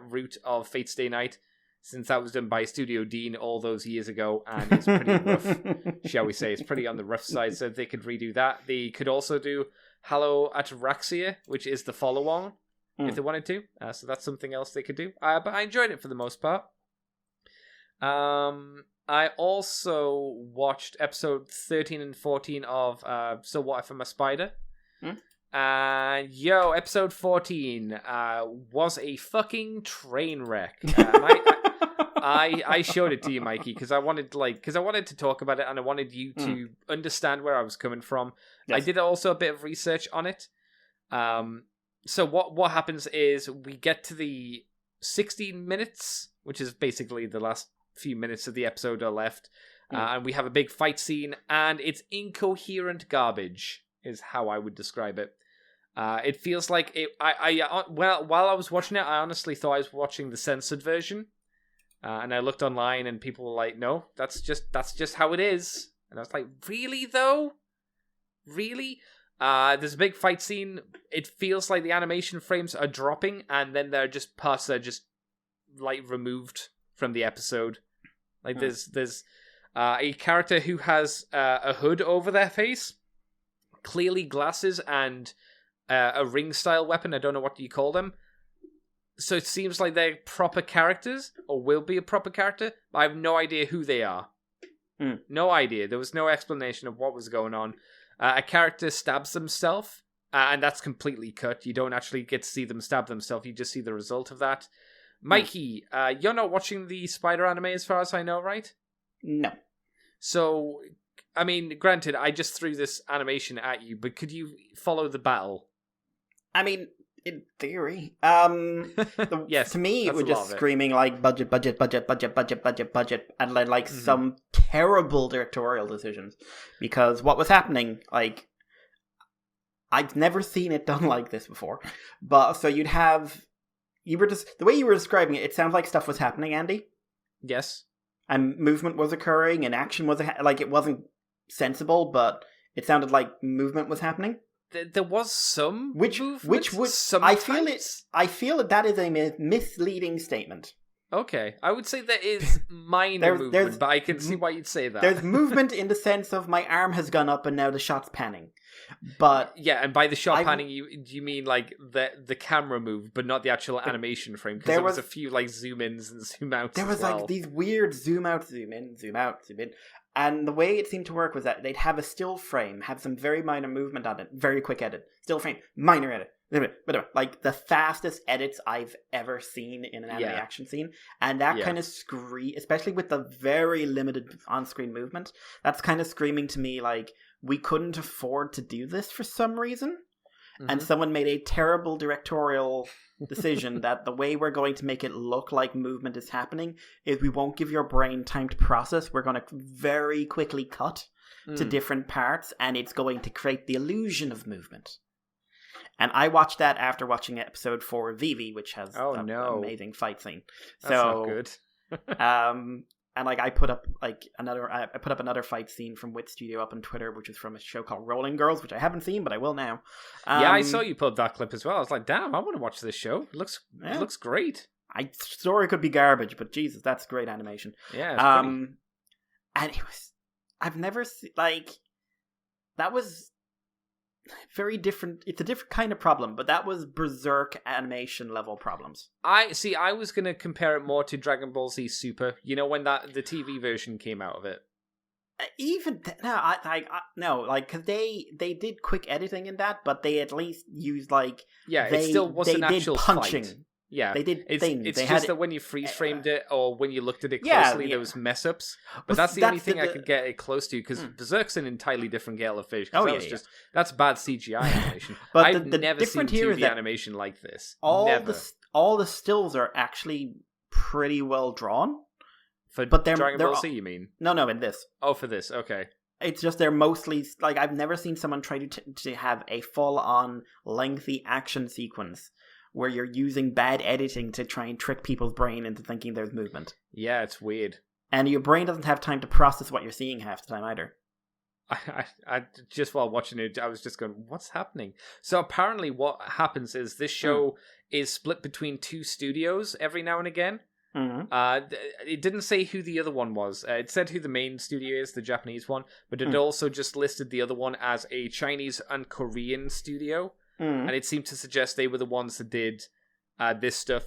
route of Fate Stay Night, since that was done by Studio Dean all those years ago, and it's pretty rough, shall we say. It's pretty on the rough side, so they could redo that. They could also do Halo Ataraxia, which is the follow-on, if they wanted to. So that's something else they could do. But I enjoyed it for the most part. I also watched episode 13 and 14 of So What If I'm a Spider? Episode 14 was a fucking train wreck. I showed it to you, Mikey, because I wanted to talk about it, and I wanted you to understand where I was coming from. Yes. I did also a bit of research on it. So what happens is we get to the 16 minutes, which is basically the last few minutes of the episode are left, and we have a big fight scene, and it's incoherent garbage, is how I would describe it. It feels like it. While I was watching it, I honestly thought I was watching the censored version, and I looked online, and people were like, "No, that's just how it is." And I was like, "Really though? Really?" There's a big fight scene. It feels like the animation frames are dropping, and then they're just parts that are just like removed from the episode. Like there's a character who has a hood over their face, clearly glasses, and a ring-style weapon. I don't know what you call them. So it seems like they're proper characters, or will be a proper character. But I have no idea who they are. No idea. There was no explanation of what was going on. A character stabs themselves, and that's completely cut. You don't actually get to see them stab themselves. You just see the result of that. Mikey, you're not watching the Spider anime as far as I know, right? No. So, I mean, granted, I just threw this animation at you, but could you follow the battle? I mean, in theory. Yes, to me, it that's was a lot just of it. screaming like budget, and then like some terrible directorial decisions. Because what was happening, like, I've never seen it done like this before. But so you'd have, the way you were describing it, it sounds like stuff was happening, Andy. Yes. And movement was occurring, and action was like, it wasn't sensible, but it sounded like movement was happening. There was some Which would sometimes. I feel that is a misleading statement. Okay, I would say there is minor movement, but I can see why you'd say that. There's movement in the sense of my arm has gone up and now the shot's panning. But yeah, and by the shot panning, you mean like the camera move, but not the actual animation frame, because there was a few like zoom ins and zoom outs. There was like these weird zoom out, zoom in, zoom out, zoom in. And the way it seemed to work was that they'd have a still frame, have some very minor movement on it, very quick edit. Still frame, minor edit. Like the fastest edits I've ever seen in an anime action scene. And that kind of especially with the very limited on-screen movement, that's kind of screaming to me like, we couldn't afford to do this for some reason. Mm-hmm. And someone made a terrible directorial decision that the way we're going to make it look like movement is happening is we won't give your brain time to process. We're going to very quickly cut to different parts, and it's going to create the illusion of movement. And I watched that after watching episode 4 of Vivi, which has an amazing fight scene. That's not good. And like I put up another fight scene from Wit Studio up on Twitter, which is from a show called Rolling Girls, which I haven't seen, but I will now. Yeah, I saw you put that clip as well. I was like, damn, I want to watch this show. It looks great. Story could be garbage, but Jesus, that's great animation. Yeah, it's pretty. And it was, I've never seen, like, that was very different. It's a different kind of problem, but that was Berserk animation level problems. I was going to compare it more to Dragon Ball Z Super. You know, when the TV version came out of it. Because they did quick editing in that, but they at least used like it still wasn't actual punching. Fight. Yeah, they did things. It's just that when you freeze framed it or when you looked at it closely, there was mess ups. But that's the only thing I could get it close to, because Berserk's an entirely different kettle of fish. That's bad CGI animation. But I've never seen TV animation like this. All the stills are actually pretty well drawn. But Dragon Ball Z, you mean? No, in this. Oh, for this, okay. It's just they're mostly, like, I've never seen someone try to have a full-on lengthy action sequence where you're using bad editing to try and trick people's brain into thinking there's movement. Yeah, it's weird. And your brain doesn't have time to process what you're seeing half the time either. I just while watching it, I was just going, what's happening? So apparently what happens is this show is split between two studios every now and again. Mm-hmm. It didn't say who the other one was. It said who the main studio is, the Japanese one, but it also just listed the other one as a Chinese and Korean studio. And it seemed to suggest they were the ones that did this stuff.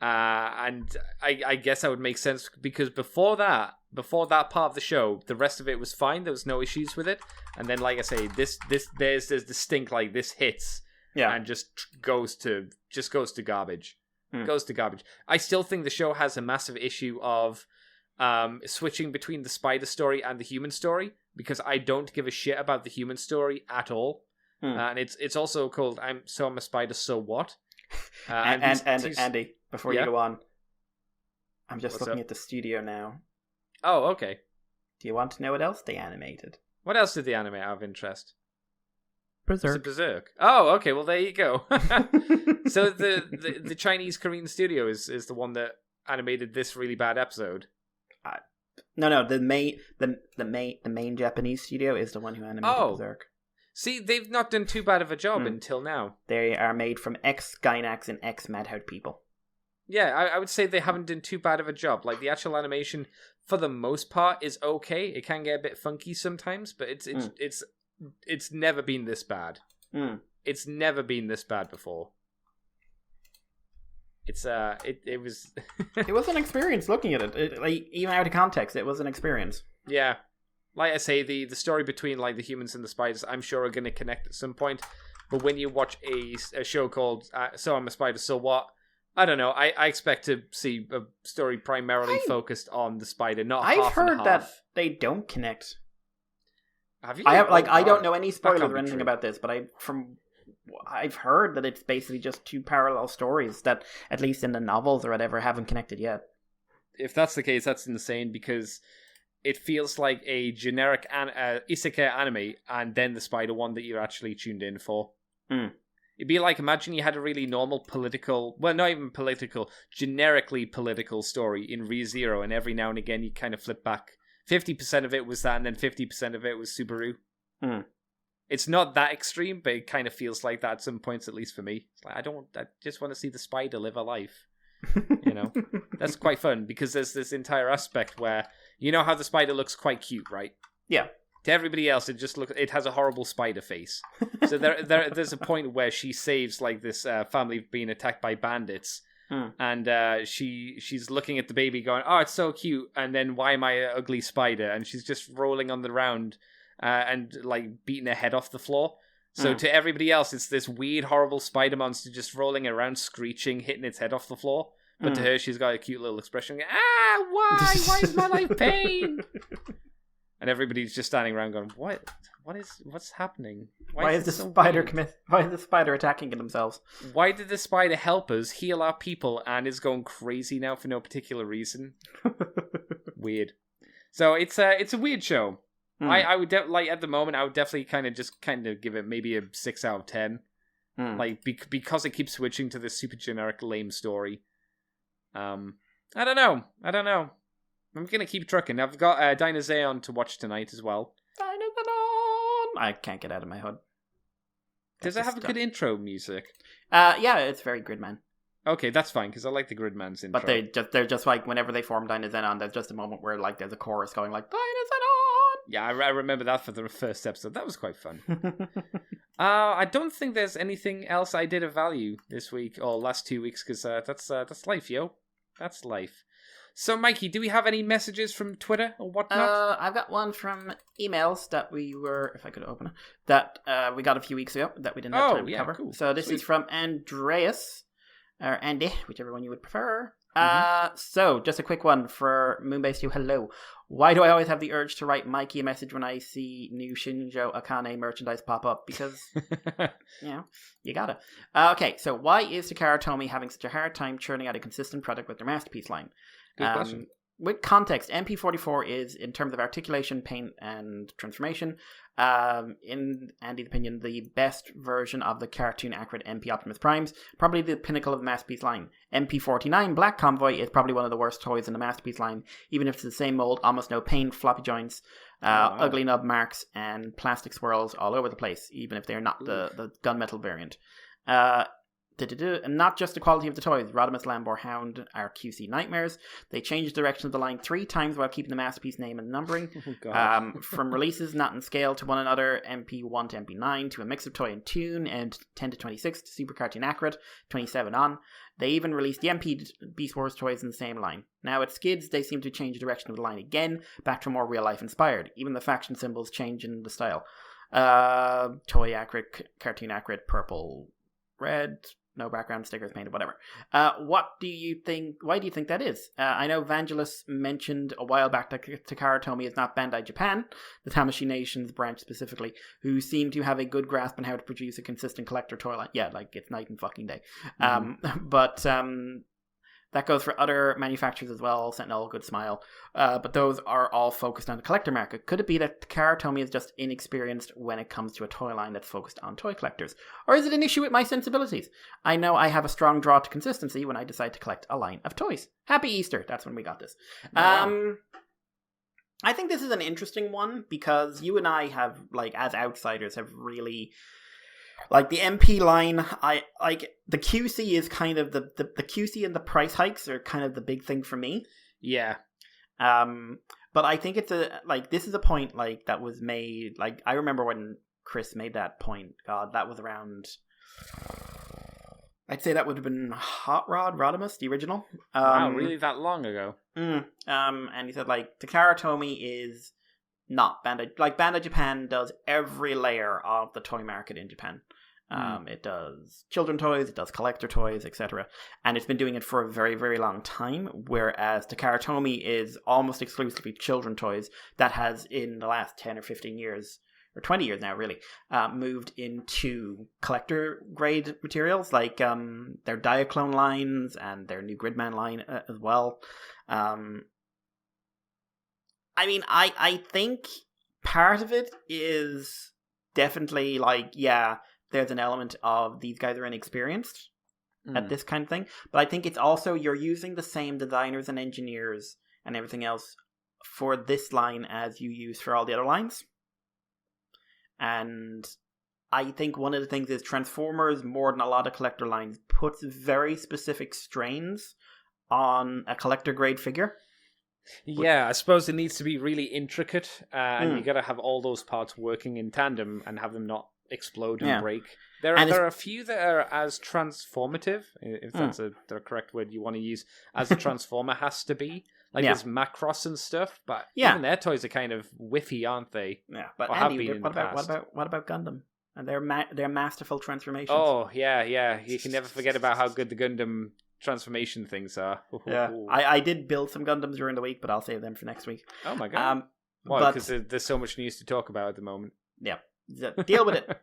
And I guess that would make sense, because before that part of the show, the rest of it was fine. There was no issues with it. And then, like I say, there's distinct, like, this hits and just goes to garbage. Goes to garbage. I still think the show has a massive issue of switching between the spider story and the human story, because I don't give a shit about the human story at all. And it's also called I'm a Spider, so what? Andy, before you go on, I'm just looking at the studio now. Oh, okay. Do you want to know what else they animated? What else did they animate out of interest? Berserk. Oh, okay. Well, there you go. So the Chinese Korean studio is the one that animated this really bad episode. No. The main Japanese studio is the one who animated Berserk. See, they've not done too bad of a job until now. They are made from ex-Gainax and ex-Madhouse people. Yeah, I would say they haven't done too bad of a job. Like, the actual animation, for the most part, is okay. It can get a bit funky sometimes, but it's never been this bad. It's never been this bad before. It was it was an experience looking at it. Like, even out of context, it was an experience. Yeah. Like I say, the story between, like, the humans and the spiders, I'm sure are going to connect at some point. But when you watch a show called So I'm a Spider, So What, I don't know. I expect to see a story primarily focused on the spider, not I've half and heard half. that they don't connect. Have you? I don't know God. any That spoilers can't or be anything true. about this, but I've heard that it's basically just two parallel stories that, at least in the novels or whatever, haven't connected yet. If that's the case, that's insane because it feels like a generic isekai anime and then the spider one that you're actually tuned in for. It'd be like, imagine you had a really normal political, well, not even political, generically political story in Re:Zero, and every now and again you kind of flip back. 50% of it was that, and then 50% of it was Subaru. It's not that extreme, but it kind of feels like that at some points, at least for me. It's like, I just want to see the spider live a life. You know, that's quite fun because there's this entire aspect where, you know how the spider looks quite cute, right? Yeah. To everybody else, it has a horrible spider face. So there's a point where she saves like this family being attacked by bandits, and she's looking at the baby going, "Oh, it's so cute," and then why am I an ugly spider? And she's just rolling on the ground and like beating her head off the floor. So to everybody else, it's this weird, horrible spider monster just rolling around, screeching, hitting its head off the floor. But to her, she's got a cute little expression. Why? Why is my life pain? And everybody's just standing around going, what's happening? Why is the spider attacking themselves? Why did the spider help us heal our people and is going crazy now for no particular reason? Weird. So it's a weird show. I would at the moment I would definitely kind of give it maybe a 6 out of 10. Like because it keeps switching to this super generic lame story. I don't know. I'm gonna keep trucking. I've got Dinosaur to watch tonight as well. Dinosaur! I can't get out of my head. Does it have a good intro music? Yeah, it's very Gridman. Okay, that's fine because I like the Gridman's intro. But they're just like whenever they form Dinosaur, there's just a moment where like there's a chorus going like Dinosaur. Yeah, I remember that for the first episode. That was quite fun. I don't think there's anything else I did of value this week or last 2 weeks because that's life, yo. That's life. So, Mikey, do we have any messages from Twitter or whatnot? I've got one from emails that we were, if I could open it, that we got a few weeks ago that we didn't have time to cover. Cool. So this is from Andreas, or Andy, whichever one you would prefer. So, just a quick one for Moonbase 2. Hello. Why do I always have the urge to write Mikey a message when I see new Shinjo Akane merchandise pop up? Because, you gotta. Okay, so why is Takara Tomy having such a hard time churning out a consistent product with their Masterpiece line? Good question. With context, MP44 is, in terms of articulation, paint, and transformation, in Andy's opinion, the best version of the cartoon accurate MP Optimus Primes, probably the pinnacle of the Masterpiece line. MP49 Black Convoy is probably one of the worst toys in the Masterpiece line, even if it's the same mold, almost no paint, floppy joints, ugly nub marks, and plastic swirls all over the place, even if they're not the gunmetal variant. And not just the quality of the toys. Rodimus, Lambor, Hound are QC nightmares. They changed the direction of the line 3 times while keeping the Masterpiece name and numbering. From releases not in scale to one another, MP1 to MP9, to a mix of toy and tune, and 10 to 26 to Super Cartoon Accurate, 27 on. They even released the MP Beast Wars toys in the same line. Now at Skids, they seem to change the direction of the line again, back to more real-life inspired. Even the faction symbols change in the style. Toy Accurate, Cartoon Accurate, purple, red... No background stickers painted, whatever. What do you think? Why do you think that is? I know Vangelis mentioned a while back that Takara Tomy is not Bandai Japan, the Tamashii Nations branch specifically, who seem to have a good grasp on how to produce a consistent collector toy line. Yeah, like it's night and fucking day. But that goes for other manufacturers as well, Sentinel, Good Smile. But those are all focused on the collector market. Could it be that Takara Tomy is just inexperienced when it comes to a toy line that's focused on toy collectors? Or is it an issue with my sensibilities? I know I have a strong draw to consistency when I decide to collect a line of toys. Happy Easter, that's when we got this. I think this is an interesting one because you and I have, like, as outsiders, have really... Like, the MP line, I like the QC is kind of the QC and the price hikes are kind of the big thing for me. Yeah. But I think it's this is a point, like, that was made, like, I remember when Chris made that point. God, that was around, I'd say that would have been Hot Rod Rodimus, the original. Wow, really that long ago? And he said, like, Takara Tomy is not Bandai. Like, Bandai Japan does every layer of the toy market in Japan. It does children toys, it does collector toys, etc. And it's been doing it for a very, very long time, whereas Takara Tomy is almost exclusively children toys that has, in the last 10 or 15 years, or 20 years now, really, moved into collector grade materials, like their Diaclone lines and their new Gridman line as well. I mean, I think part of it is definitely like, yeah, there's an element of these guys are inexperienced at this kind of thing. But I think it's also you're using the same designers and engineers and everything else for this line as you use for all the other lines. And I think one of the things is Transformers, more than a lot of collector lines, puts very specific strains on a collector grade figure. Yeah, I suppose it needs to be really intricate, and you got to have all those parts working in tandem and have them not explode and break. There are a few that are as transformative, if that's the correct word you want to use, as a Transformer has to be. Like there's Macross and stuff, but even their toys are kind of whiffy, aren't they? Yeah, but Andy, what about Gundam and their masterful transformations? Oh yeah, you can never forget about how good the Gundam transformation things are. Yeah, I did build some Gundams during the week, but I'll save them for next week. Oh my god! Well, because there's so much news to talk about at the moment. Yeah, deal with it.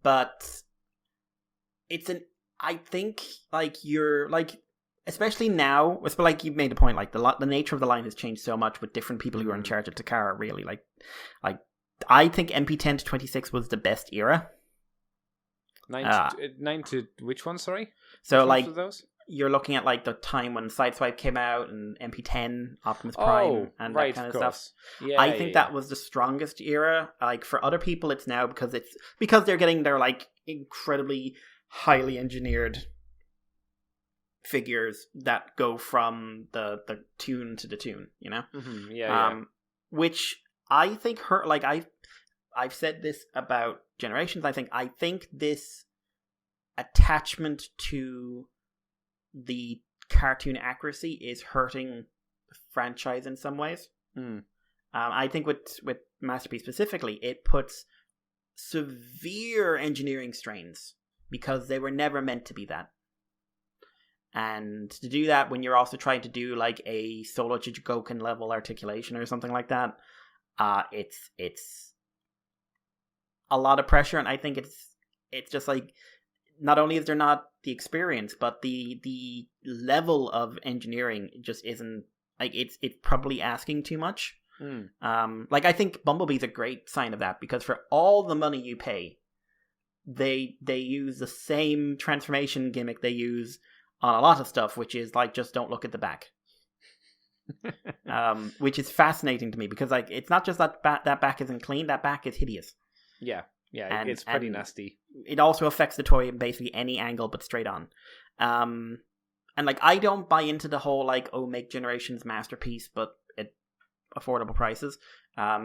But it's I think like you're like. Especially now, it's like you made a point. Like the nature of the line has changed so much with different people who are in charge of Takara. Really, like I think MP10 to 26 was the best era. 9 to which one? Sorry. So like those? You're looking at like the time when Sideswipe came out and MP10, Optimus Prime, and that kind of stuff. Yeah, I think that was the strongest era. Like for other people, it's now because they're getting their like incredibly highly engineered figures that go from the tune to the tune, you know? Which I think hurt, like I've said this about Generations, I think this attachment to the cartoon accuracy is hurting the franchise in some ways. I think with Masterpiece specifically, it puts severe engineering strains because they were never meant to be that. And to do that when you're also trying to do like a Solo Chichigoken level articulation or something like that, it's a lot of pressure. And I think it's just like, not only is there not the experience, but the level of engineering just isn't like it's probably asking too much. Like I think Bumblebee's a great sign of that because for all the money you pay, they use the same transformation gimmick they use on a lot of stuff, which is like just don't look at the back. Which is fascinating to me because like it's not just that that back isn't clean, that back is hideous. Yeah, it's pretty nasty. It also affects the toy in basically any angle but straight on. And like I don't buy into the whole like make Generations Masterpiece but at affordable prices.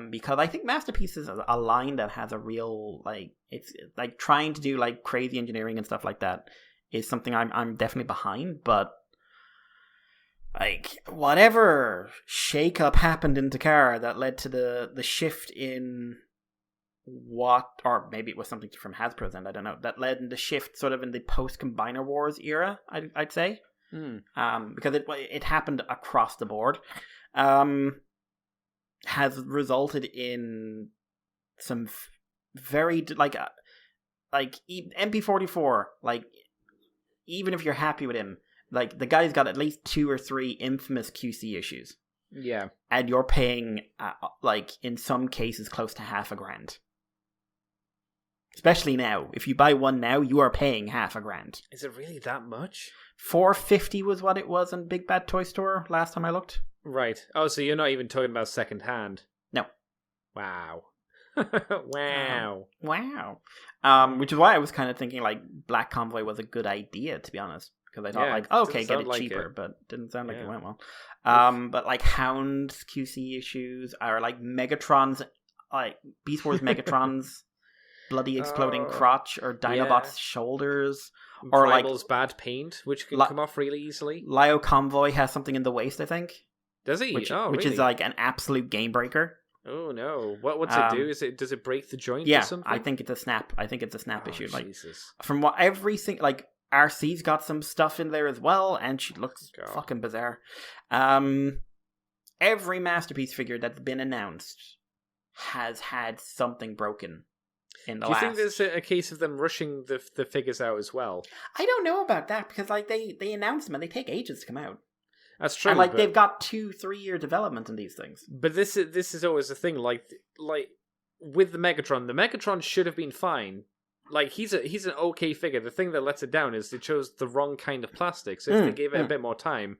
Because I think Masterpiece is a line that has a real like it's like trying to do like crazy engineering and stuff like that is something I'm definitely behind, but like whatever shake-up happened in Takara that led to the shift in or maybe it was something from Hasbro's end, I don't know, that led in the shift sort of in the post-Combiner Wars era, I'd say. Because it happened across the board. Has resulted in some very like MP44, like even if you're happy with him, like the guy's got at least 2 or 3 infamous QC issues. Yeah, and you're paying like in some cases close to $500,000. Especially now, if you buy one now, you are paying $500,000. Is it really that much? $450 was what it was on Big Bad Toy Store last time I looked. Right. Oh, so you're not even talking about second hand? No. Wow. Wow. Which is why I was kind of thinking like Black Convoy was a good idea, to be honest, because I thought get it cheaper, but didn't sound like it went well. But like Hound's QC issues are like Megatron's, like Beast Wars Megatron's bloody exploding crotch or Dinobot's shoulders, or Primal's bad paint, which can come off really easily. Lio Convoy has something in the waist, I think. Does he? Which is like an absolute game breaker. Oh no! What's it do? Does it break the joint? Yeah, or something? I think it's a snap. I think it's a snap issue. Like Jesus. from what everything, like RC's got some stuff in there as well, and she looks God. fucking bizarre. Every Masterpiece figure that's been announced has had something broken in the Do you last. think there's a case of them rushing the figures out as well? I don't know about that because like they announce them and they take ages to come out. That's true. And like but, they've got 2-3 year development in these things. But this is always the thing. Like with the Megatron should have been fine. Like he's an okay figure. The thing that lets it down is they chose the wrong kind of plastic. So if they gave it a bit more time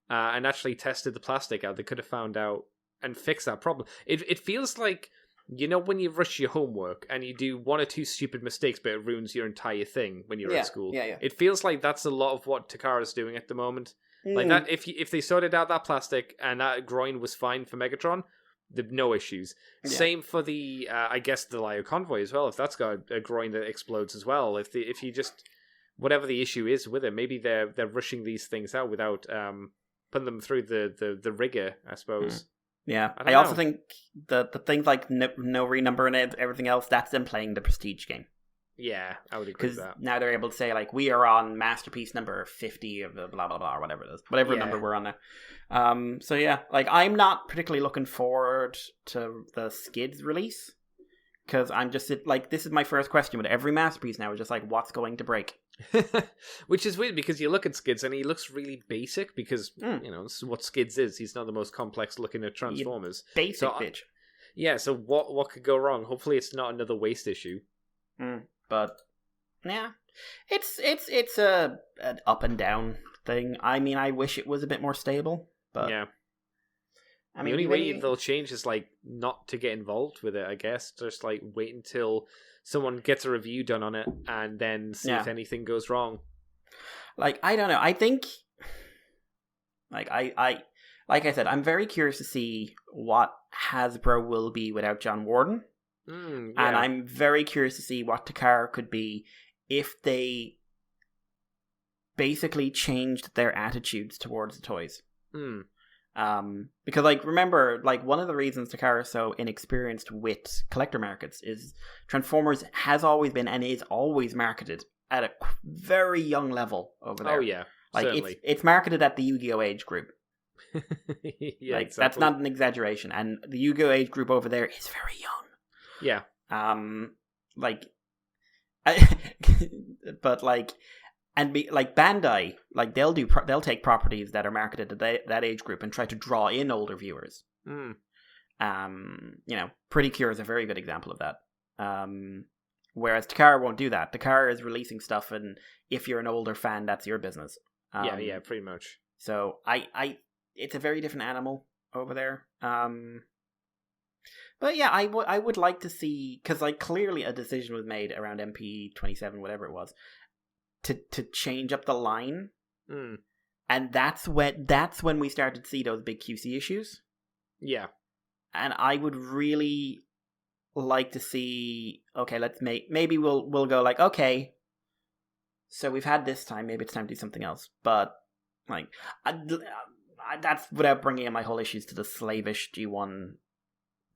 and actually tested the plastic out, they could have found out and fixed that problem. It feels like, you know, when you rush your homework and you do 1 or 2 stupid mistakes, but it ruins your entire thing when you're at school. Yeah. It feels like that's a lot of what Takara's doing at the moment. Like that, if they sorted out that plastic and that groin was fine for Megatron, there'd no issues. Yeah. Same for the, I guess the Lio Convoy as well. If that's got a groin that explodes as well, if you just whatever the issue is with it, maybe they're rushing these things out without putting them through the rigor, I suppose. Yeah, I also know. think the things like no renumbering and everything else, that's them playing the prestige game. Yeah, I would agree with Because that. now they're able to say, like, we are on Masterpiece number 50 of the blah, blah, blah, or whatever it is. Whatever Yeah. number we're on now. So yeah, like, I'm not particularly looking forward to the Skids release. Because I'm just, like, this is my first question with every Masterpiece now. Is just like, what's going to break? Which is weird because you look at Skids and he looks really basic because, you know, this is what Skids is. He's not the most complex looking at Transformers. Basic So, bitch. Yeah, so what could go wrong? Hopefully it's not another waste issue. But yeah, it's an up and down thing. I mean, I wish it was a bit more stable, but Yeah. I The mean, only you way really- they'll change is like not to get involved with it, I guess. Just like wait until someone gets a review done on it and then see if anything goes wrong. like, I don't know. I think, like I said, I'm very curious to see what Hasbro will be without John Warden, and I'm very curious to see what Takara could be if they basically changed their attitudes towards the toys. Because, like, remember, like, one of the reasons Takara is so inexperienced with collector markets is Transformers has always been and is always marketed at a very young level over there. Oh yeah, like certainly. it's marketed at the Yu-Gi-Oh age group. Yeah, Like, exactly. that's not an exaggeration, and the Yu-Gi-Oh age group over there is very young. Yeah, Like, but like. And like Bandai, like they'll take properties that are marketed to that age group and try to draw in older viewers. You know, Pretty Cure is a very good example of that. Whereas Takara won't do that. Takara is releasing stuff, and if you're an older fan, that's your business. yeah, pretty much. So it's a very different animal over there. But yeah, I would like to see, because like clearly a decision was made around MP27, whatever it was, to change up the line, and that's when we started to see those big QC issues. Yeah, and I would really like to see. Okay, let's maybe we'll go like, okay, so we've had this time. Maybe it's time to do something else. But like, that's without bringing in my whole issues to the slavish G1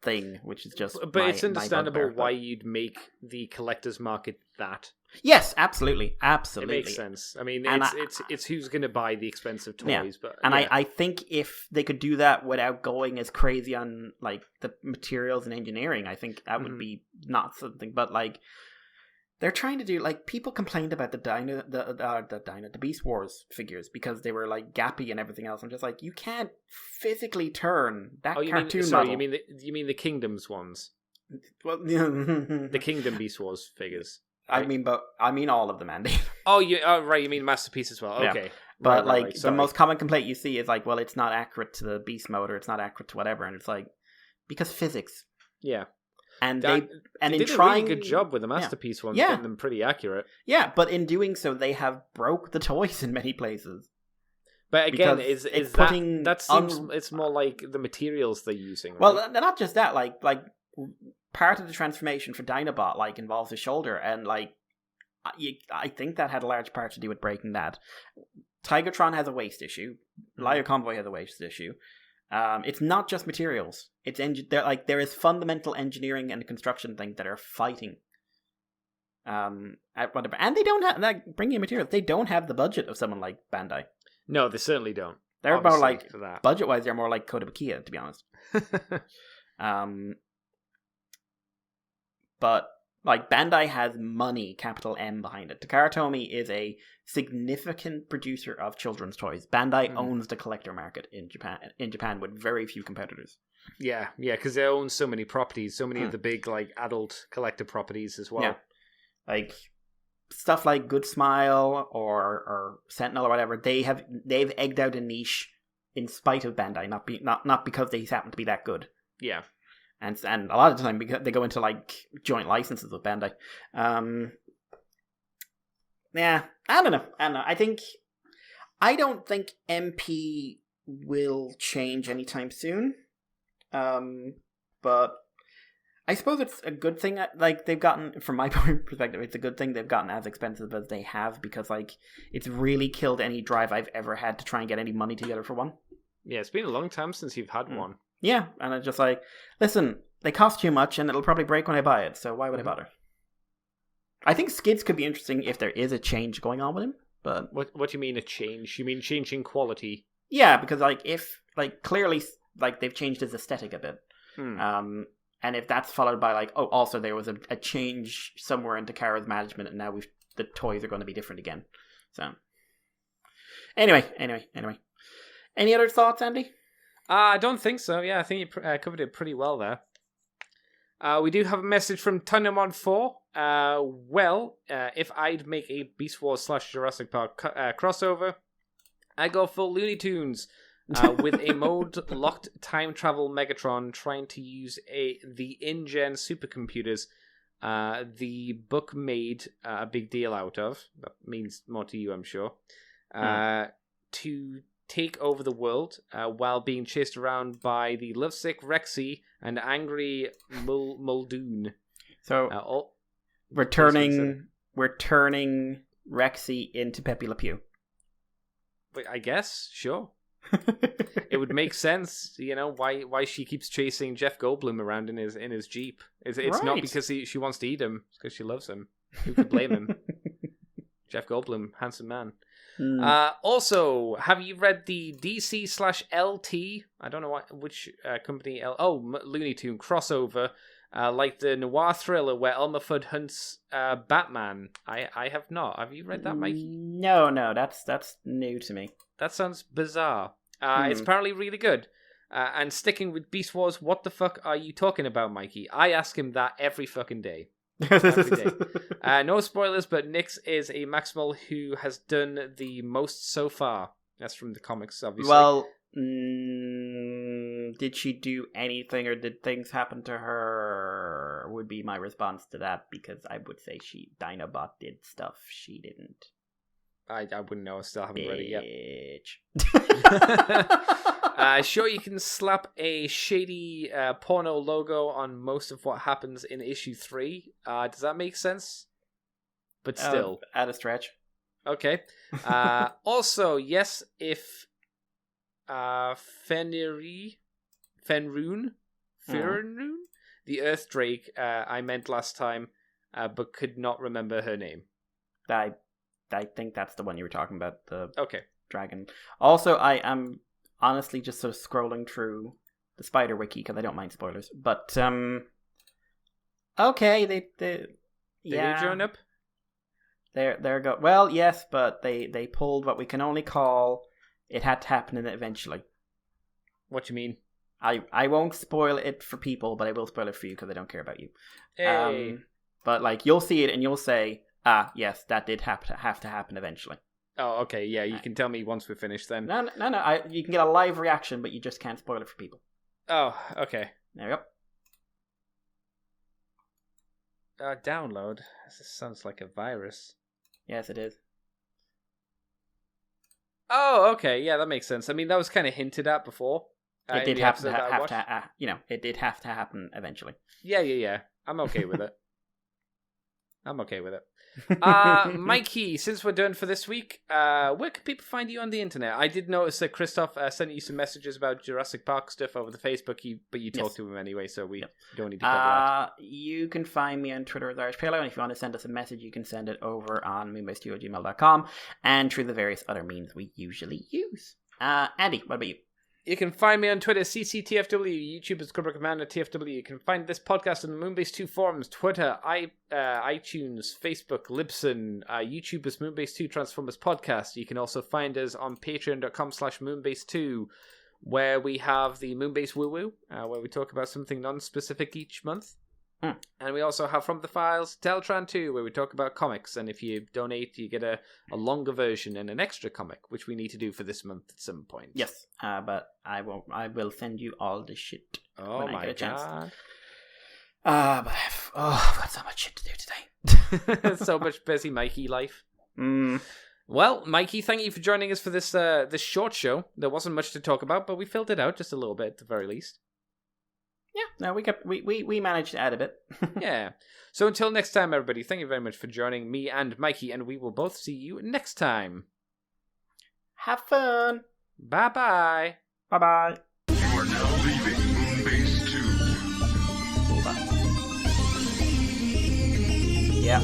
thing, which is just. but it's understandable bugbear, why you'd make the collector's market that. Yes, absolutely. It makes sense. I mean, And it's who's going to buy the expensive toys, Yeah. but And yeah. I think if they could do that without going as crazy on like the materials and engineering, I think that would be not something. But like they're trying to do, like, people complained about the Beast Wars figures because they were like gappy and everything else. I'm just like, you can't physically turn that cartoon model. You mean the Kingdoms ones? Well, The Kingdom Beast Wars figures. I mean all of them, Andy. Oh, right. You mean Masterpiece as well? Yeah. Okay. But Right, the sorry. most common complaint you see is like, well, it's not accurate to the beast mode, or it's not accurate to whatever, and it's like, because physics. Yeah. And They in did trying a really good job with the Masterpiece ones, Yeah. getting them pretty accurate. Yeah, but in doing so, they have broke the toys in many places. But again, Because is it's that putting that seems it's more like the materials they're using. Right? Well, not just that. Like part of the transformation for Dinobot like involves his shoulder, and like I think that had a large part to do with breaking that. Tigatron has a waist issue. Lio Convoy has a waist issue. It's not just materials. It's there is fundamental engineering and construction things that are fighting. At whatever, and they don't have bringing materials. They don't have the budget of someone like Bandai. No, they certainly don't. They're more like that. Budget-wise, they're more like Kotobukiya, to be honest. But like Bandai has money, capital M, behind it. Takara Tomy is a significant producer of children's toys. Bandai owns the collector market in Japan with very few competitors. Yeah, because they own so many properties, so many of the big like adult collector properties as well. Yeah. Like stuff like Good Smile or Sentinel or whatever, they've egged out a niche in spite of Bandai, not because they happen to be that good. Yeah. And a lot of the time because they go into like joint licenses with Bandai. Yeah, I don't know. I don't think MP will change anytime soon. But I suppose it's a good thing. Like they've gotten, from my perspective, it's a good thing they've gotten as expensive as they have, because like it's really killed any drive I've ever had to try and get any money together for one. Yeah, it's been a long time since you've had one. Yeah, and it's just like, listen, they cost too much, and it'll probably break when I buy it. So why would I bother? I think Skids could be interesting if there is a change going on with him. But what do you mean a change? You mean changing quality? Yeah, because like if like clearly like they've changed his aesthetic a bit. And if that's followed by like, oh, also there was a change somewhere in Takara's management, and now the toys are going to be different again. So anyway. Any other thoughts, Andy? I don't think so. Yeah, I think you covered it pretty well there. We do have a message from Tunnamon4. If I'd make a Beast Wars / Jurassic Park crossover, I go full Looney Tunes. With a mode-locked time travel Megatron trying to use the InGen supercomputers the book made a big deal out of. That means more to you, I'm sure. To take over the world while being chased around by the lovesick Rexy and angry Muldoon. So we're turning Rexy into Pepe Le Pew. Wait, I guess, sure. It would make sense, why she keeps chasing Jeff Goldblum around in his Jeep. It's right. Not because she wants to eat him, it's because she loves him. Who could blame him? Jeff Goldblum, handsome man. Also, have you read the DC/LT? I don't know which company. Looney Tune crossover, like the noir thriller where Elmer Fudd hunts Batman. I have not. Have you read that, Mikey? No, that's new to me. That sounds bizarre. It's apparently really good. And sticking with Beast Wars, what the fuck are you talking about, Mikey? I ask him that every fucking day. Every day. No spoilers, but Nyx is a Maximal who has done the most so far. That's from the comics, obviously. Well, did she do anything, or did things happen to her? Would be my response to that, because I would say Dinobot did stuff she didn't. I wouldn't know. I still haven't read it yet. Sure, you can slap a shady porno logo on most of what happens in issue 3. Does that make sense? But still. At a stretch. Okay. Also, yes, if Fenroon, the Earth Drake, I meant last time, but could not remember her name. I think that's the one you were talking about, the dragon. Also, I am honestly just sort of scrolling through the Spider Wiki, because I don't mind spoilers. But, okay, they join up? They're go. Well, yes, but they pulled what we can only call it had to happen eventually. What you mean? I won't spoil it for people, but I will spoil it for you, because I don't care about you. Hey. But, like, you'll see it and you'll say, yes, that did have to happen eventually. Oh, okay, yeah, you can tell me once we're finished then. No, you can get a live reaction, but you just can't spoil it for people. Oh, okay. There you go. Download. This sounds like a virus. Yes, it is. Oh, okay, yeah, that makes sense. I mean, that was kind of hinted at before. It did have to it did have to happen eventually. Yeah. I'm okay with it. I'm okay with it. Mikey, since we're done for this week, where can people find you on the internet? I did notice that Christoph sent you some messages about Jurassic Park stuff over the Facebook, but you talked to him anyway, so we don't need to cover that. You can find me on Twitter with Irish Palo, and if you want to send us a message, you can send it over on moonbase2@gmail.com and through the various other means we usually use. Andy, what about you? You can find me on Twitter, CCTFW, YouTube is Cobra Commander TFW. You can find this podcast on the Moonbase 2 forums, Twitter, iTunes, Facebook, Libsyn, YouTube is Moonbase 2 Transformers Podcast. You can also find us on patreon.com/Moonbase2, where we have the Moonbase Woo Woo, where we talk about something non-specific each month. And we also have From the Files, Deltron 2, where we talk about comics. And if you donate, you get a longer version and an extra comic, which we need to do for this month at some point. Yes, but I will send you all the shit when I get a chance. But I've got so much shit to do today. So much busy Mikey life. Well, Mikey, thank you for joining us for this this short show. There wasn't much to talk about, but we filled it out just a little bit at the very least. Yeah, no, we managed to add a bit. Yeah. So until next time, everybody, thank you very much for joining me and Mikey, and we will both see you next time. Have fun. Bye-bye. Bye-bye. You are now leaving Moonbase 2. Yeah.